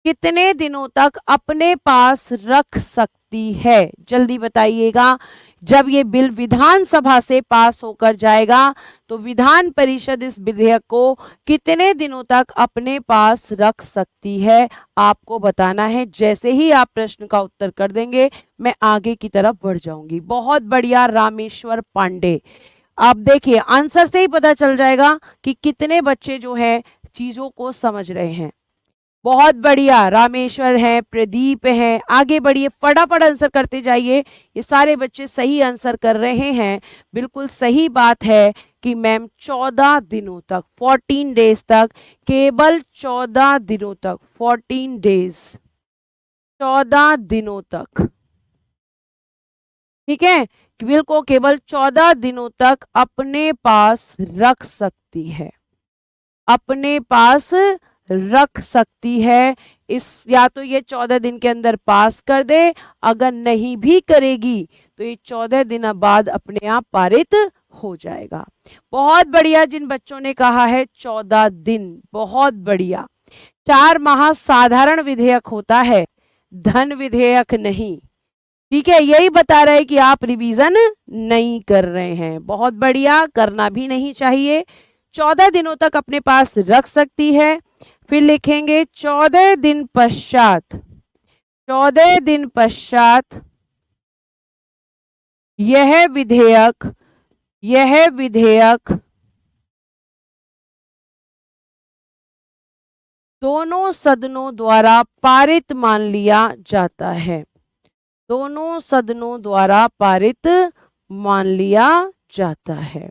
कितने दिनों तक अपने पास रख सकती है? जल्दी बताइएगा। जब ये बिल विधानसभा से पास होकर जाएगा, तो विधान परिषद इस विधेयक को कितने दिनों तक अपने पास रख सकती है? आपको बताना है। जैसे ही आप प्रश्न का उत्तर कर देंगे, मैं आगे की तरफ बढ़ जाऊंगी। बहुत बढ़िया रामेश्वर पांडे। आप देखिए, आंसर से ही पता चल जाएगा कि कितने बच्चे जो है चीजों को समझ रहे हैं। बहुत बढ़िया, रामेश्वर है, प्रदीप है, आगे बढ़िए, फटाफट आंसर करते जाइए। ये सारे बच्चे सही आंसर कर रहे हैं। बिल्कुल सही बात है कि मैम 14 दिनों तक, 14 डेज तक, केवल 14 दिनों तक, 14 डेज, 14 दिनों तक ठीक है, बिल को केवल 14 दिनों तक अपने पास रख सकती है, अपने पास रख सकती है। इस या तो ये 14 दिन के अंदर पास कर दे, अगर नहीं भी करेगी तो ये 14 दिन बाद अपने आप पारित हो जाएगा। बहुत बढ़िया जिन बच्चों ने कहा है 14 दिन, बहुत बढ़िया। 4 माह साधारण विधेयक होता है, धन विधेयक नहीं। ठीक है, यही बता रहा है कि आप रिवीजन नहीं कर रहे हैं। बहुत बढ़िया, करना भी नहीं चाहिए। 14 दिनों तक अपने पास रख सकती है। फिर लिखेंगे 14 दिन पश्चात, 14 दिन पश्चात यह विधेयक, यह विधेयक दोनों सदनों द्वारा पारित मान लिया जाता है, दोनों सदनों द्वारा पारित मान लिया जाता है।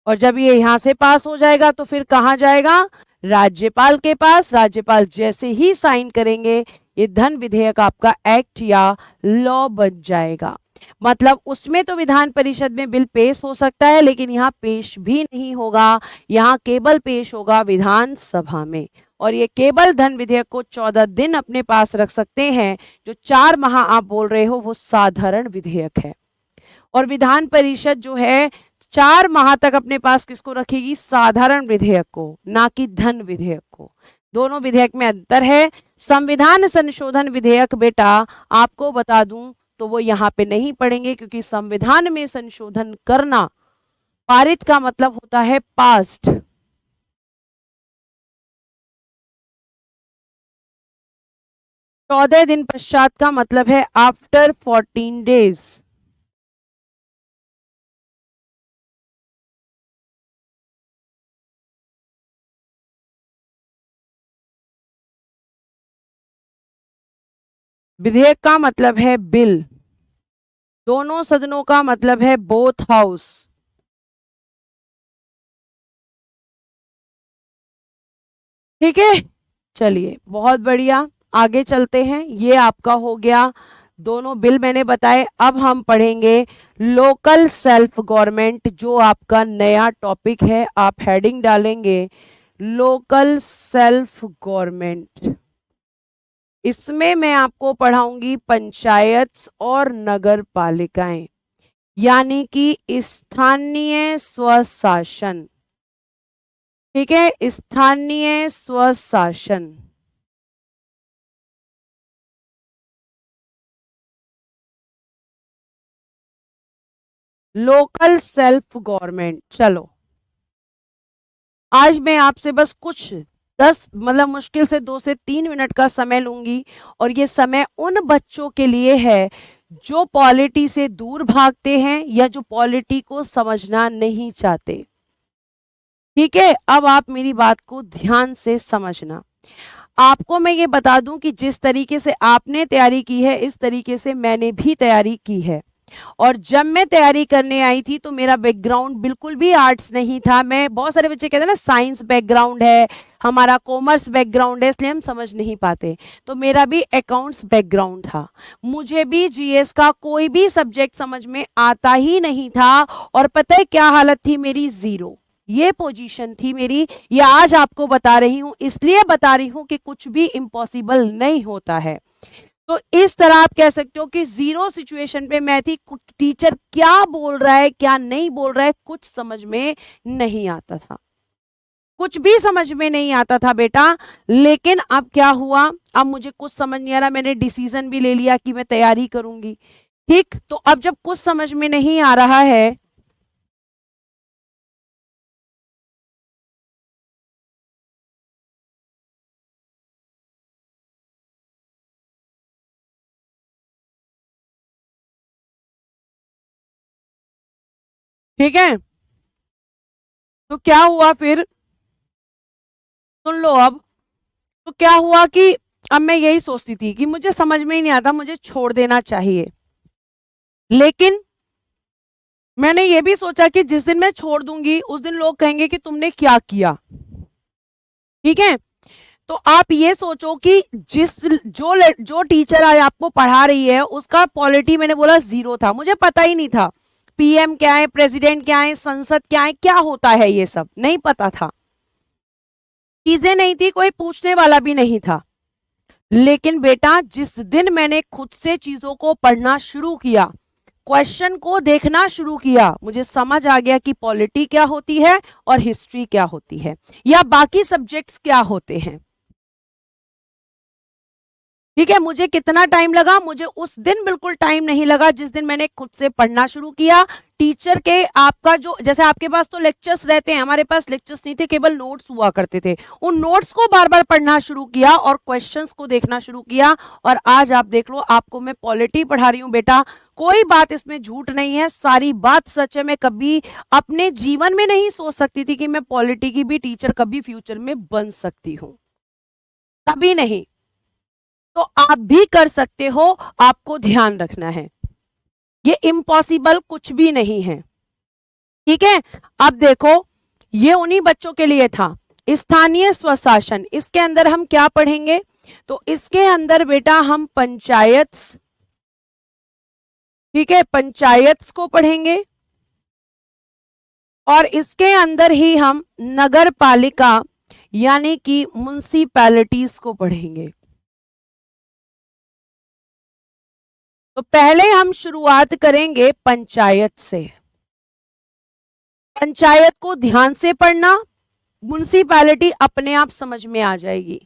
और जब ये यहां से पास हो जाएगा तो फिर कहां जाएगा, राज्यपाल के पास। राज्यपाल जैसे ही साइन करेंगे ये धन विधेयक आपका एक्ट या लॉ बन जाएगा। मतलब उसमें तो विधान परिषद में बिल पेश हो सकता है, लेकिन यहाँ पेश भी नहीं होगा, यहाँ केवल पेश होगा विधानसभा में। और ये केवल धन विधेयक को 14 दिन अपने पास रख सकते हैं। जो 4 माह आप बोल रहे हो वो साधारण विधेयक है, और विधान परिषद जो है 4 माह तक अपने पास किसको रखेगी, साधारण विधेयक को, ना कि धन विधेयक को। दोनों विधेयक में अंतर है। संविधान संशोधन विधेयक बेटा आपको बता दूं तो वो यहाँ पे नहीं पढ़ेंगे, क्योंकि संविधान में संशोधन करना, पारित का मतलब होता है पास्ट। चौदह दिन पश्चात का मतलब है आफ्टर 14 डेज। विधेयक का मतलब है बिल, दोनों सदनों का मतलब है बोथ हाउस। ठीक है, चलिए बहुत बढ़िया, आगे चलते हैं। ये आपका हो गया, दोनों बिल मैंने बताए। अब हम पढ़ेंगे लोकल सेल्फ गवर्नमेंट, जो आपका नया टॉपिक है। आप हेडिंग डालेंगे लोकल सेल्फ गवर्नमेंट। इसमें मैं आपको पढ़ाऊंगी पंचायत और नगर पालिकाएं, यानी कि स्थानीय स्वशासन। ठीक है, स्थानीय स्वशासन। Local self government. चलो आज मैं आपसे बस कुछ 10 मतलब मुश्किल से 2 से 3 मिनट का समय लूंगी, और ये समय उन बच्चों के लिए है जो पॉलिटी से दूर भागते हैं या जो पॉलिटी को समझना नहीं चाहते। ठीक है, अब आप मेरी बात को ध्यान से समझना। आपको मैं ये बता दूं कि जिस तरीके से आपने तैयारी की है, इस तरीके से मैंने भी तैयारी की है। और जब मैं तैयारी करने आई थी तो मेरा बैकग्राउंड बिल्कुल भी आर्ट्स नहीं था। मैं, बहुत सारे बच्चे कहते हैं ना साइंस बैकग्राउंड है, हमारा कॉमर्स बैकग्राउंड है, इसलिए हम समझ नहीं पाते। तो मेरा भी अकाउंट्स बैकग्राउंड था, मुझे भी जीएस का कोई भी सब्जेक्ट समझ में आता ही नहीं था। और पता है क्या हालत थी मेरी, जीरो। ये पोजीशन थी मेरी। ये आज आपको बता रही हूं, इसलिए बता रही हूं कि कुछ भी इम्पॉसिबल नहीं होता है। तो इस तरह आप कह सकते हो कि जीरो सिचुएशन पे मैं थी। टीचर क्या बोल रहा है क्या नहीं बोल रहा है कुछ समझ में नहीं आता था, कुछ भी समझ में नहीं आता था बेटा। लेकिन अब क्या हुआ, अब मुझे कुछ समझ नहीं आ रहा, मैंने डिसीजन भी ले लिया कि मैं तैयारी करूंगी। ठीक, तो अब जब कुछ समझ में नहीं आ रहा है, ठीक है, तो क्या हुआ फिर, सुन लो अब। तो क्या हुआ कि अब मैं यही सोचती थी कि मुझे समझ में ही नहीं आता, मुझे छोड़ देना चाहिए। लेकिन मैंने ये भी सोचा कि जिस दिन मैं छोड़ दूंगी उस दिन लोग कहेंगे कि तुमने क्या किया। ठीक है, तो आप ये सोचो कि जो टीचर आज आपको पढ़ा रही है उसका पॉलिटी मैंने बोला 0 था, मुझे पता ही नहीं था पीएम क्या है, प्रेसिडेंट क्या है, संसद क्या है, क्या होता है, ये सब नहीं पता था, चीजें नहीं थी, कोई पूछने वाला भी नहीं था। लेकिन बेटा जिस दिन मैंने खुद से चीजों को पढ़ना शुरू किया, क्वेश्चन को देखना शुरू किया, मुझे समझ आ गया कि पॉलिटी क्या होती है और हिस्ट्री क्या होती है या बाकी सब्जेक्ट्स क्या होते हैं। ठीक है, मुझे कितना टाइम लगा, मुझे उस दिन बिल्कुल टाइम नहीं लगा जिस दिन मैंने खुद से पढ़ना शुरू किया। टीचर के आपका जो, जैसे आपके पास तो लेक्चर्स रहते हैं, हमारे पास लेक्चर्स नहीं थे, केवल नोट्स हुआ करते थे, उन नोट्स को बार बार पढ़ना शुरू किया और क्वेश्चंस को देखना शुरू किया। और आज आप देख लो, आपको मैं पॉलिटी पढ़ा रही हूं बेटा, कोई बात इसमें झूठ नहीं है, सारी बात सच है। मैं कभी अपने जीवन में नहीं सोच सकती थी कि मैं पॉलिटी की भी टीचर कभी फ्यूचर में बन सकती हूँ, कभी नहीं। तो आप भी कर सकते हो, आपको ध्यान रखना है, ये इम्पॉसिबल कुछ भी नहीं है। ठीक है, अब देखो ये उन्हीं बच्चों के लिए था, स्थानीय स्वशासन। इसके अंदर हम क्या पढ़ेंगे, तो इसके अंदर बेटा हम पंचायत, ठीक है, पंचायत को पढ़ेंगे और इसके अंदर ही हम नगर पालिका यानी कि म्युनिसिपैलिटीज को पढ़ेंगे। तो पहले हम शुरुआत करेंगे पंचायत से। पंचायत को ध्यान से पढ़ना, म्युनिसिपैलिटी अपने आप समझ में आ जाएगी।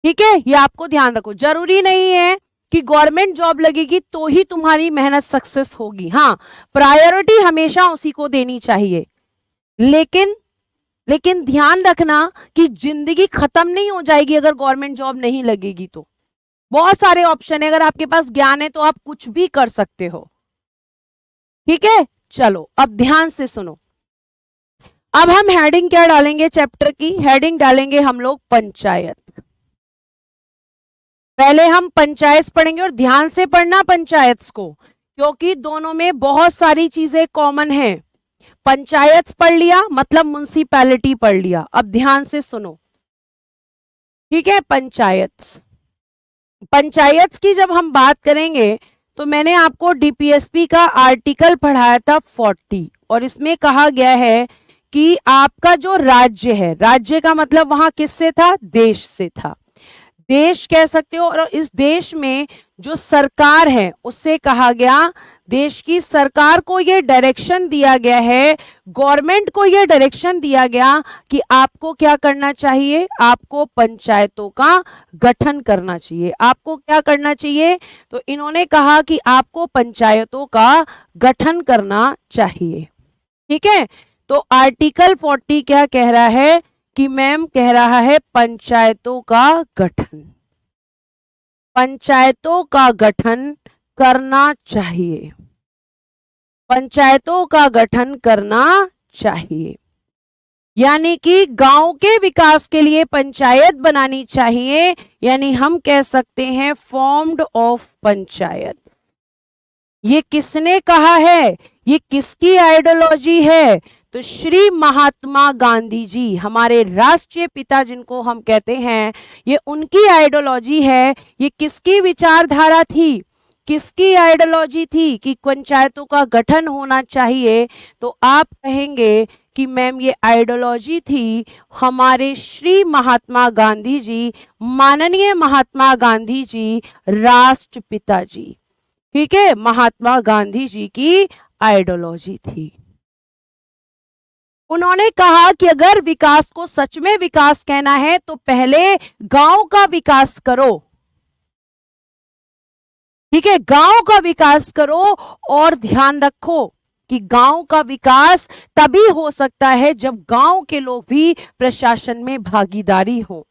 ठीक है, ये आपको ध्यान रखो, जरूरी नहीं है कि गवर्नमेंट जॉब लगेगी तो ही तुम्हारी मेहनत सक्सेस होगी। हाँ, प्रायोरिटी हमेशा उसी को देनी चाहिए, लेकिन ध्यान रखना कि जिंदगी खत्म नहीं हो जाएगी अगर गवर्नमेंट जॉब नहीं लगेगी। तो बहुत सारे ऑप्शन है, अगर आपके पास ज्ञान है तो आप कुछ भी कर सकते हो। ठीक है, चलो अब ध्यान से सुनो। अब हम हेडिंग क्या डालेंगे, चैप्टर की हेडिंग डालेंगे हम लोग पंचायत। पहले हम पंचायत पढ़ेंगे और ध्यान से पढ़ना पंचायत को, क्योंकि दोनों में बहुत सारी चीजें कॉमन हैं। पंचायत पढ़ लिया मतलब म्युनिसिपैलिटी पढ़ लिया। अब ध्यान से सुनो, ठीक है। पंचायत की जब हम बात करेंगे तो मैंने आपको डीपीएसपी का आर्टिकल पढ़ाया था 40, और इसमें कहा गया है कि आपका जो राज्य है, राज्य का मतलब वहां किससे था, देश से था, देश कह सकते हो। और इस देश में जो सरकार है उससे कहा गया, देश की सरकार को यह डायरेक्शन दिया गया है, गवर्नमेंट को यह डायरेक्शन दिया गया कि आपको क्या करना चाहिए, आपको पंचायतों का गठन करना चाहिए। आपको क्या करना चाहिए, तो इन्होंने कहा कि आपको पंचायतों का गठन करना चाहिए। ठीक है, तो आर्टिकल 40 क्या कह रहा है कि मैम कह रहा है पंचायतों का गठन, पंचायतों का गठन करना चाहिए, पंचायतों का गठन करना चाहिए। यानी कि गांव के विकास के लिए पंचायत बनानी चाहिए, यानी हम कह सकते हैं फॉर्म्ड ऑफ पंचायत। ये किसने कहा है, ये किसकी आइडियोलॉजी है, तो श्री महात्मा गांधी जी, हमारे राष्ट्रीय पिता जिनको हम कहते हैं, ये उनकी आइडियोलॉजी है। ये किसकी विचारधारा थी, किसकी आइडियोलॉजी थी कि पंचायतों का गठन होना चाहिए, तो आप कहेंगे कि मैम ये आइडियोलॉजी थी हमारे श्री महात्मा गांधी जी, माननीय महात्मा गांधी जी, राष्ट्रपिता जी। ठीक है, महात्मा गांधी जी की आइडियोलॉजी थी। उन्होंने कहा कि अगर विकास को सच में विकास कहना है तो पहले गांव का विकास करो। ठीक है, गांव का विकास करो, और ध्यान रखो कि गांव का विकास तभी हो सकता है जब गांव के लोग भी प्रशासन में भागीदारी हो,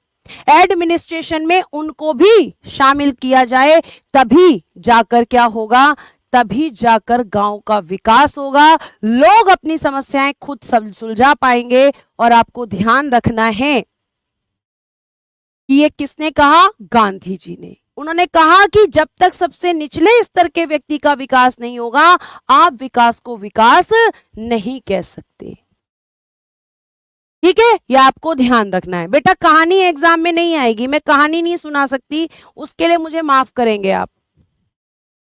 एडमिनिस्ट्रेशन में उनको भी शामिल किया जाए, तभी जाकर क्या होगा, तभी जाकर गांव का विकास होगा, लोग अपनी समस्याएं खुद सुलझा पाएंगे। और आपको ध्यान रखना है कि ये किसने कहा, गांधी जी ने। उन्होंने कहा कि जब तक सबसे निचले स्तर के व्यक्ति का विकास नहीं होगा, आप विकास को विकास नहीं कह सकते। ठीक है, ये आपको ध्यान रखना है। बेटा कहानी एग्जाम में नहीं आएगी, मैं कहानी नहीं सुना सकती, उसके लिए मुझे माफ करेंगे आप।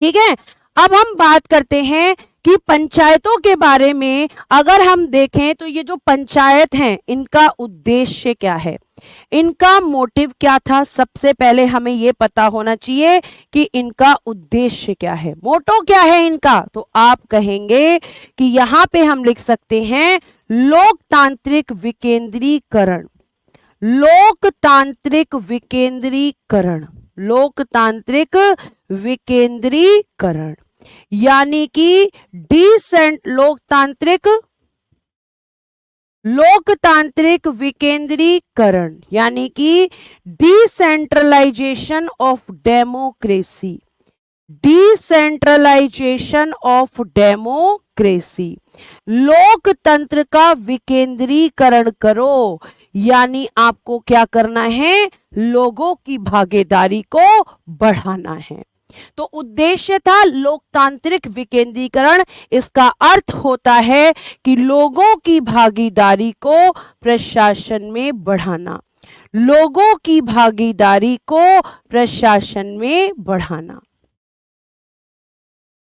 ठीक है, अब हम बात करते हैं कि पंचायतों के बारे में। अगर हम देखें तो ये जो पंचायत हैं इनका उद्देश्य क्या है, इनका मोटिव क्या था, सबसे पहले हमें ये पता होना चाहिए कि इनका उद्देश्य क्या है, मोटो क्या है इनका। तो आप कहेंगे कि यहां पे हम लिख सकते हैं लोकतांत्रिक विकेंद्रीकरण, लोकतांत्रिक विकेंद्रीकरण, लोकतांत्रिक विकेंद्रीकरण, यानी कि लोकतांत्रिक, लोकतांत्रिक विकेंद्रीकरण यानी कि decentralisation of democracy, decentralisation of democracy, लोकतंत्र का विकेंद्रीकरण करो, यानी आपको क्या करना है, लोगों की भागीदारी को बढ़ाना है। तो उद्देश्य था लोकतांत्रिक विकेंद्रीकरण, इसका अर्थ होता है कि लोगों की भागीदारी को प्रशासन में बढ़ाना, लोगों की भागीदारी को प्रशासन में बढ़ाना,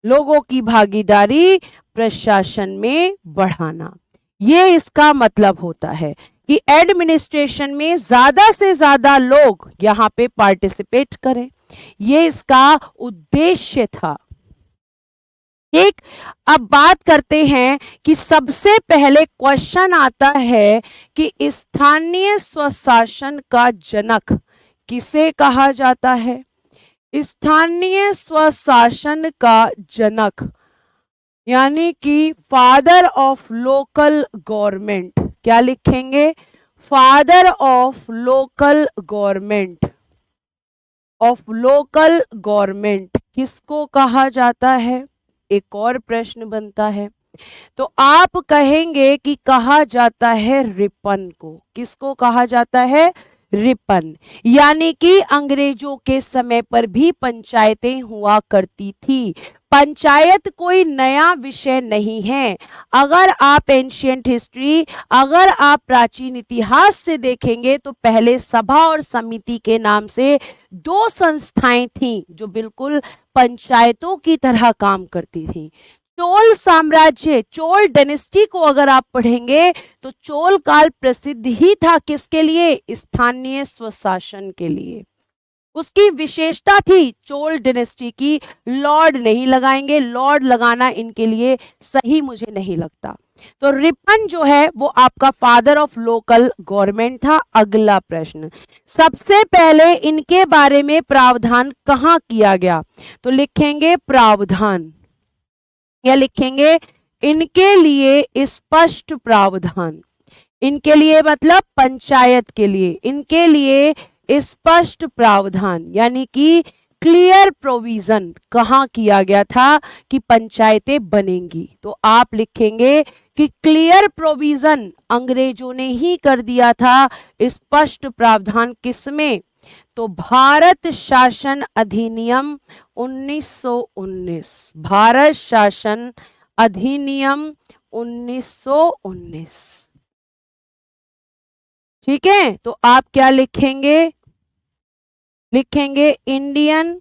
लोगों की भागीदारी प्रशासन में बढ़ाना। ये इसका मतलब होता है कि एडमिनिस्ट्रेशन में ज्यादा से ज्यादा लोग यहां पे पार्टिसिपेट करें, ये इसका उद्देश्य था। ठीक, अब बात करते हैं कि सबसे पहले क्वेश्चन आता है कि स्थानीय स्वशासन का जनक किसे कहा जाता है, स्थानीय स्वशासन का जनक यानी कि फादर ऑफ लोकल गवर्नमेंट, क्या लिखेंगे, father of local government, of local government किसको कहा जाता है, एक और प्रश्न बनता है। तो आप कहेंगे कि कहा जाता है रिपन को, किसको कहा जाता है, रिपन, यानी कि अंग्रेजों के समय पर भी पंचायतें हुआ करती थी। पंचायत कोई नया विषय नहीं है। अगर आप एंशियंट हिस्ट्री, अगर आप प्राचीन इतिहास से देखेंगे तो पहले सभा और समिति के नाम से दो संस्थाएं थीं जो बिल्कुल पंचायतों की तरह काम करती थी। चोल साम्राज्य, चोल डायनेस्टी को अगर आप पढ़ेंगे तो चोल काल प्रसिद्ध ही था किसके लिए, स्थानीय स्वशासन के लिए। उसकी विशेषता थी चोल डायनेस्टी की, लॉर्ड नहीं लगाएंगे, लॉर्ड लगाना इनके लिए सही मुझे नहीं लगता। तो रिपन जो है वो आपका फादर ऑफ लोकल गवर्नमेंट था। अगला प्रश्न, सबसे पहले इनके बारे में प्रावधान कहां किया गया, तो लिखेंगे प्रावधान, या लिखेंगे इनके लिए स्पष्ट प्रावधान, इनके लिए मतलब पंचायत के लिए, इनके लिए स्पष्ट प्रावधान यानी कि क्लियर प्रोविजन कहां किया गया था कि पंचायतें बनेंगी। तो आप लिखेंगे कि क्लियर प्रोविजन अंग्रेजों ने ही कर दिया था, स्पष्ट प्रावधान किसमें, तो भारत शासन अधिनियम 1919, भारत शासन अधिनियम 1919। ठीक है, तो आप क्या लिखेंगे, लिखेंगे इंडियन,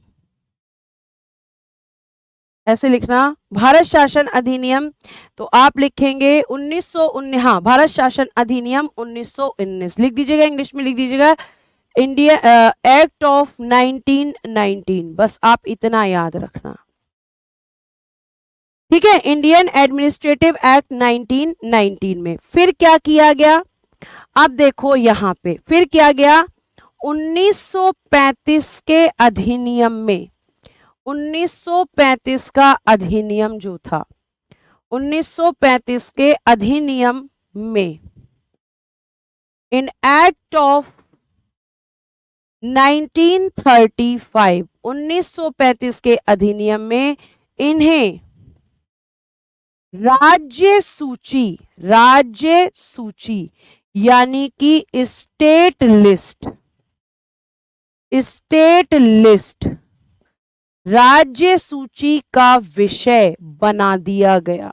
ऐसे लिखना भारत शासन अधिनियम, तो आप लिखेंगे 1919, हाँ भारत शासन अधिनियम 1919 लिख दीजिएगा, इंग्लिश में लिख दीजिएगा इंडिया एक्ट ऑफ 1919, बस आप इतना याद रखना। ठीक है, इंडियन एडमिनिस्ट्रेटिव एक्ट 1919 में फिर क्या किया गया, अब देखो यहां पे फिर क्या गया, 1935 के अधिनियम में, 1935 का अधिनियम जो था, 1935 के अधिनियम में, इन एक्ट ऑफ 1935, 1935 के अधिनियम में इन्हें राज्य सूची, राज्य सूची यानी कि स्टेट लिस्ट, स्टेट लिस्ट, राज्य सूची का विषय बना दिया गया,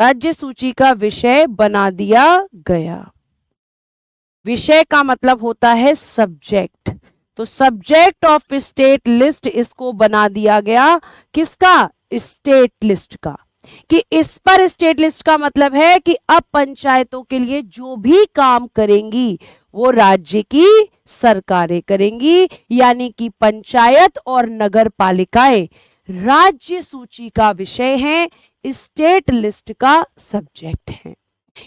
राज्य सूची का विषय बना दिया गया। विषय का मतलब होता है सब्जेक्ट, तो सब्जेक्ट ऑफ स्टेट लिस्ट इसको बना दिया गया। किसका? स्टेट लिस्ट का। कि इस पर स्टेट लिस्ट का मतलब है कि अब पंचायतों के लिए जो भी काम करेंगी वो राज्य की सरकारें करेंगी, यानी कि पंचायत और नगर पालिकाएं राज्य सूची का विषय है, स्टेट लिस्ट का सब्जेक्ट है।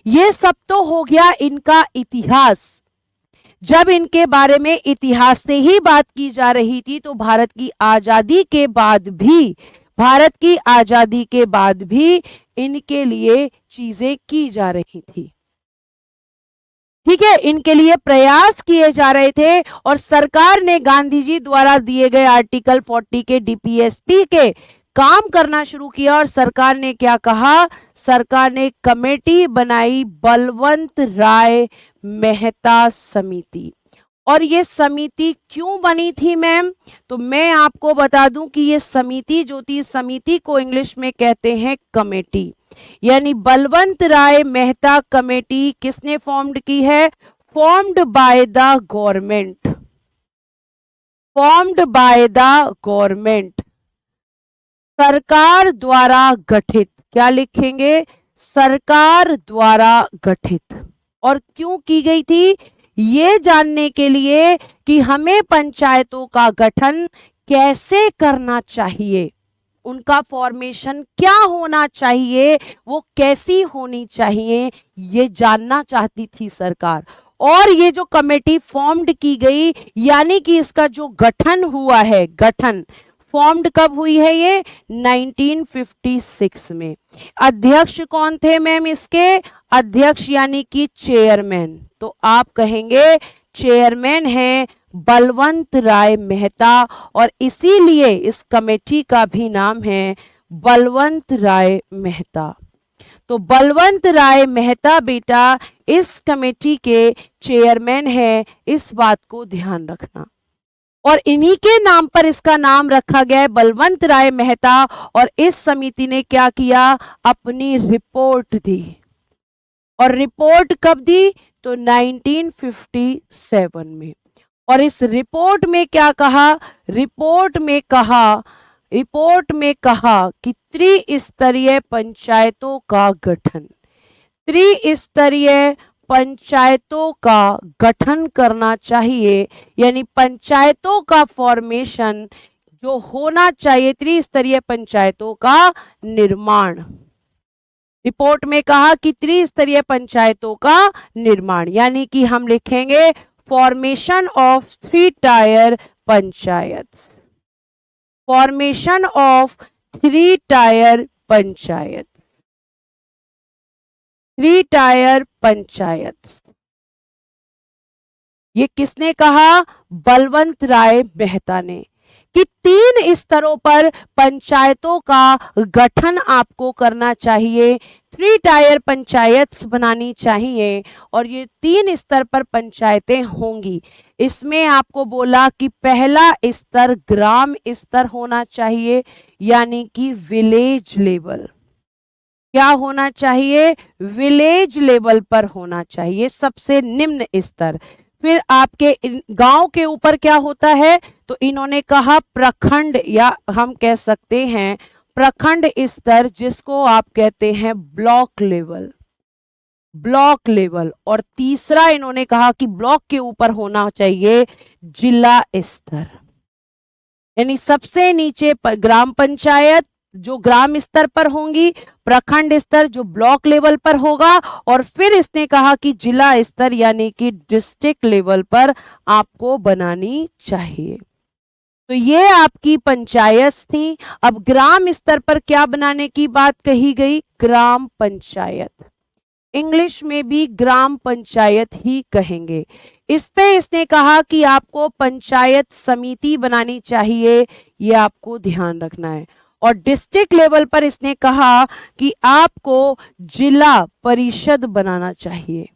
ये सब तो हो गया इनका इतिहास। जब इनके बारे में इतिहास से ही बात की जा रही थी तो भारत की आजादी के बाद भी इनके लिए चीजें की जा रही थी। ठीक है, इनके लिए प्रयास किए जा रहे थे और सरकार ने गांधी जी द्वारा दिए गए आर्टिकल 40 के डीपीएसपी के काम करना शुरू किया। और सरकार ने क्या कहा? सरकार ने कमेटी बनाई, बलवंत राय मेहता समिति। और ये समिति क्यों बनी थी मैम? तो मैं आपको बता दूं कि ये समिति जो थी, समिति को इंग्लिश में कहते हैं कमेटी। यानी बलवंत राय मेहता कमेटी किसने फॉर्म्ड की है? Formed by the government. Formed by the government, सरकार द्वारा गठित। क्या लिखेंगे? सरकार द्वारा गठित। और क्यों की गई थी? ये जानने के लिए कि हमें पंचायतों का गठन कैसे करना चाहिए, उनका फॉर्मेशन क्या होना चाहिए, वो कैसी होनी चाहिए, ये जानना चाहती थी सरकार। और ये जो कमेटी फॉर्म्ड की गई, यानी कि इसका जो गठन हुआ है, गठन फॉर्म्ड कब हुई है? ये 1956 में। अध्यक्ष कौन थे मैम इसके? अध्यक्ष यानी कि चेयरमैन, तो आप कहेंगे चेयरमैन है बलवंत राय मेहता, और इसीलिए इस कमेटी का भी नाम है बलवंत राय मेहता। तो बलवंत राय मेहता बेटा इस कमेटी के चेयरमैन है, इस बात को ध्यान रखना। और इन्हीं के नाम पर इसका नाम रखा गया है बलवंत राय मेहता। और इस समिति ने क्या किया? अपनी रिपोर्ट दी। और रिपोर्ट कब दी? तो 1957 में। और इस रिपोर्ट में क्या कहा? रिपोर्ट में कहा कि त्रिस्तरीय पंचायतों का गठन, त्रिस्तरीय पंचायतों का गठन करना चाहिए, यानी पंचायतों का फॉर्मेशन जो होना चाहिए, त्रिस्तरीय पंचायतों का निर्माण। रिपोर्ट में कहा कि त्रिस्तरीय पंचायतों का निर्माण, यानी कि हम लिखेंगे formation of 3 tyre panchayat. Formation of 3 tyre panchayat. 3 tyre panchayat, ये किसने कहा? बलवंत राय मेहता ने, कि 3 स्तरों पर पंचायतों का गठन आपको करना चाहिए, 3 टायर पंचायत बनानी चाहिए। और ये 3 स्तर पर पंचायतें होंगी। इसमें आपको बोला कि पहला स्तर ग्राम स्तर होना चाहिए, यानी कि विलेज लेवल। क्या होना चाहिए? विलेज लेवल पर होना चाहिए, सबसे निम्न स्तर। फिर आपके गांव के ऊपर क्या होता है? तो इन्होंने कहा प्रखंड, या हम कह सकते हैं प्रखंड स्तर, जिसको आप कहते हैं ब्लॉक लेवल। Block level. और तीसरा इन्होंने कहा कि ब्लॉक के ऊपर होना चाहिए जिला स्तर, यानी सबसे नीचे ग्राम पंचायत जो ग्राम स्तर पर होंगी, प्रखंड स्तर जो ब्लॉक लेवल पर होगा, और फिर इसने कहा कि जिला स्तर यानी कि डिस्ट्रिक्ट लेवल पर आपको बनानी चाहिए। तो ये आपकी पंचायत थी। अब ग्राम स्तर पर क्या बनाने की बात कही गई? ग्राम पंचायत। इंग्लिश में भी ग्राम पंचायत ही कहेंगे। इस पे इसने कहा कि आपको पंचायत समिति बनानी चाहिए, ये आपको ध्यान रखना है। और डिस्ट्रिक्ट लेवल पर इसने कहा कि आपको जिला परिषद बनाना चाहिए।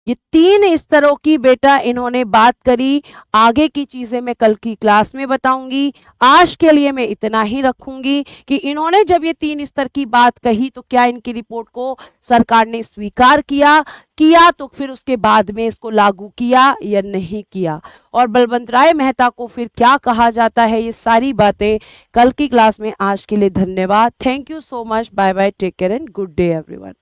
ये 3 स्तरों की बेटा इन्होंने बात करी। आगे की चीजें मैं कल की क्लास में बताऊंगी। आज के लिए मैं इतना ही रखूंगी कि इन्होंने जब ये 3 स्तर की बात कही तो क्या इनकी रिपोर्ट को सरकार ने स्वीकार किया तो फिर उसके बाद में इसको लागू किया या नहीं किया, और बलवंत राय मेहता को फिर क्या कहा जाता है, ये सारी बातें कल की क्लास में। आज के लिए धन्यवाद। Thank you so much. Bye bye, take care and good day everyone.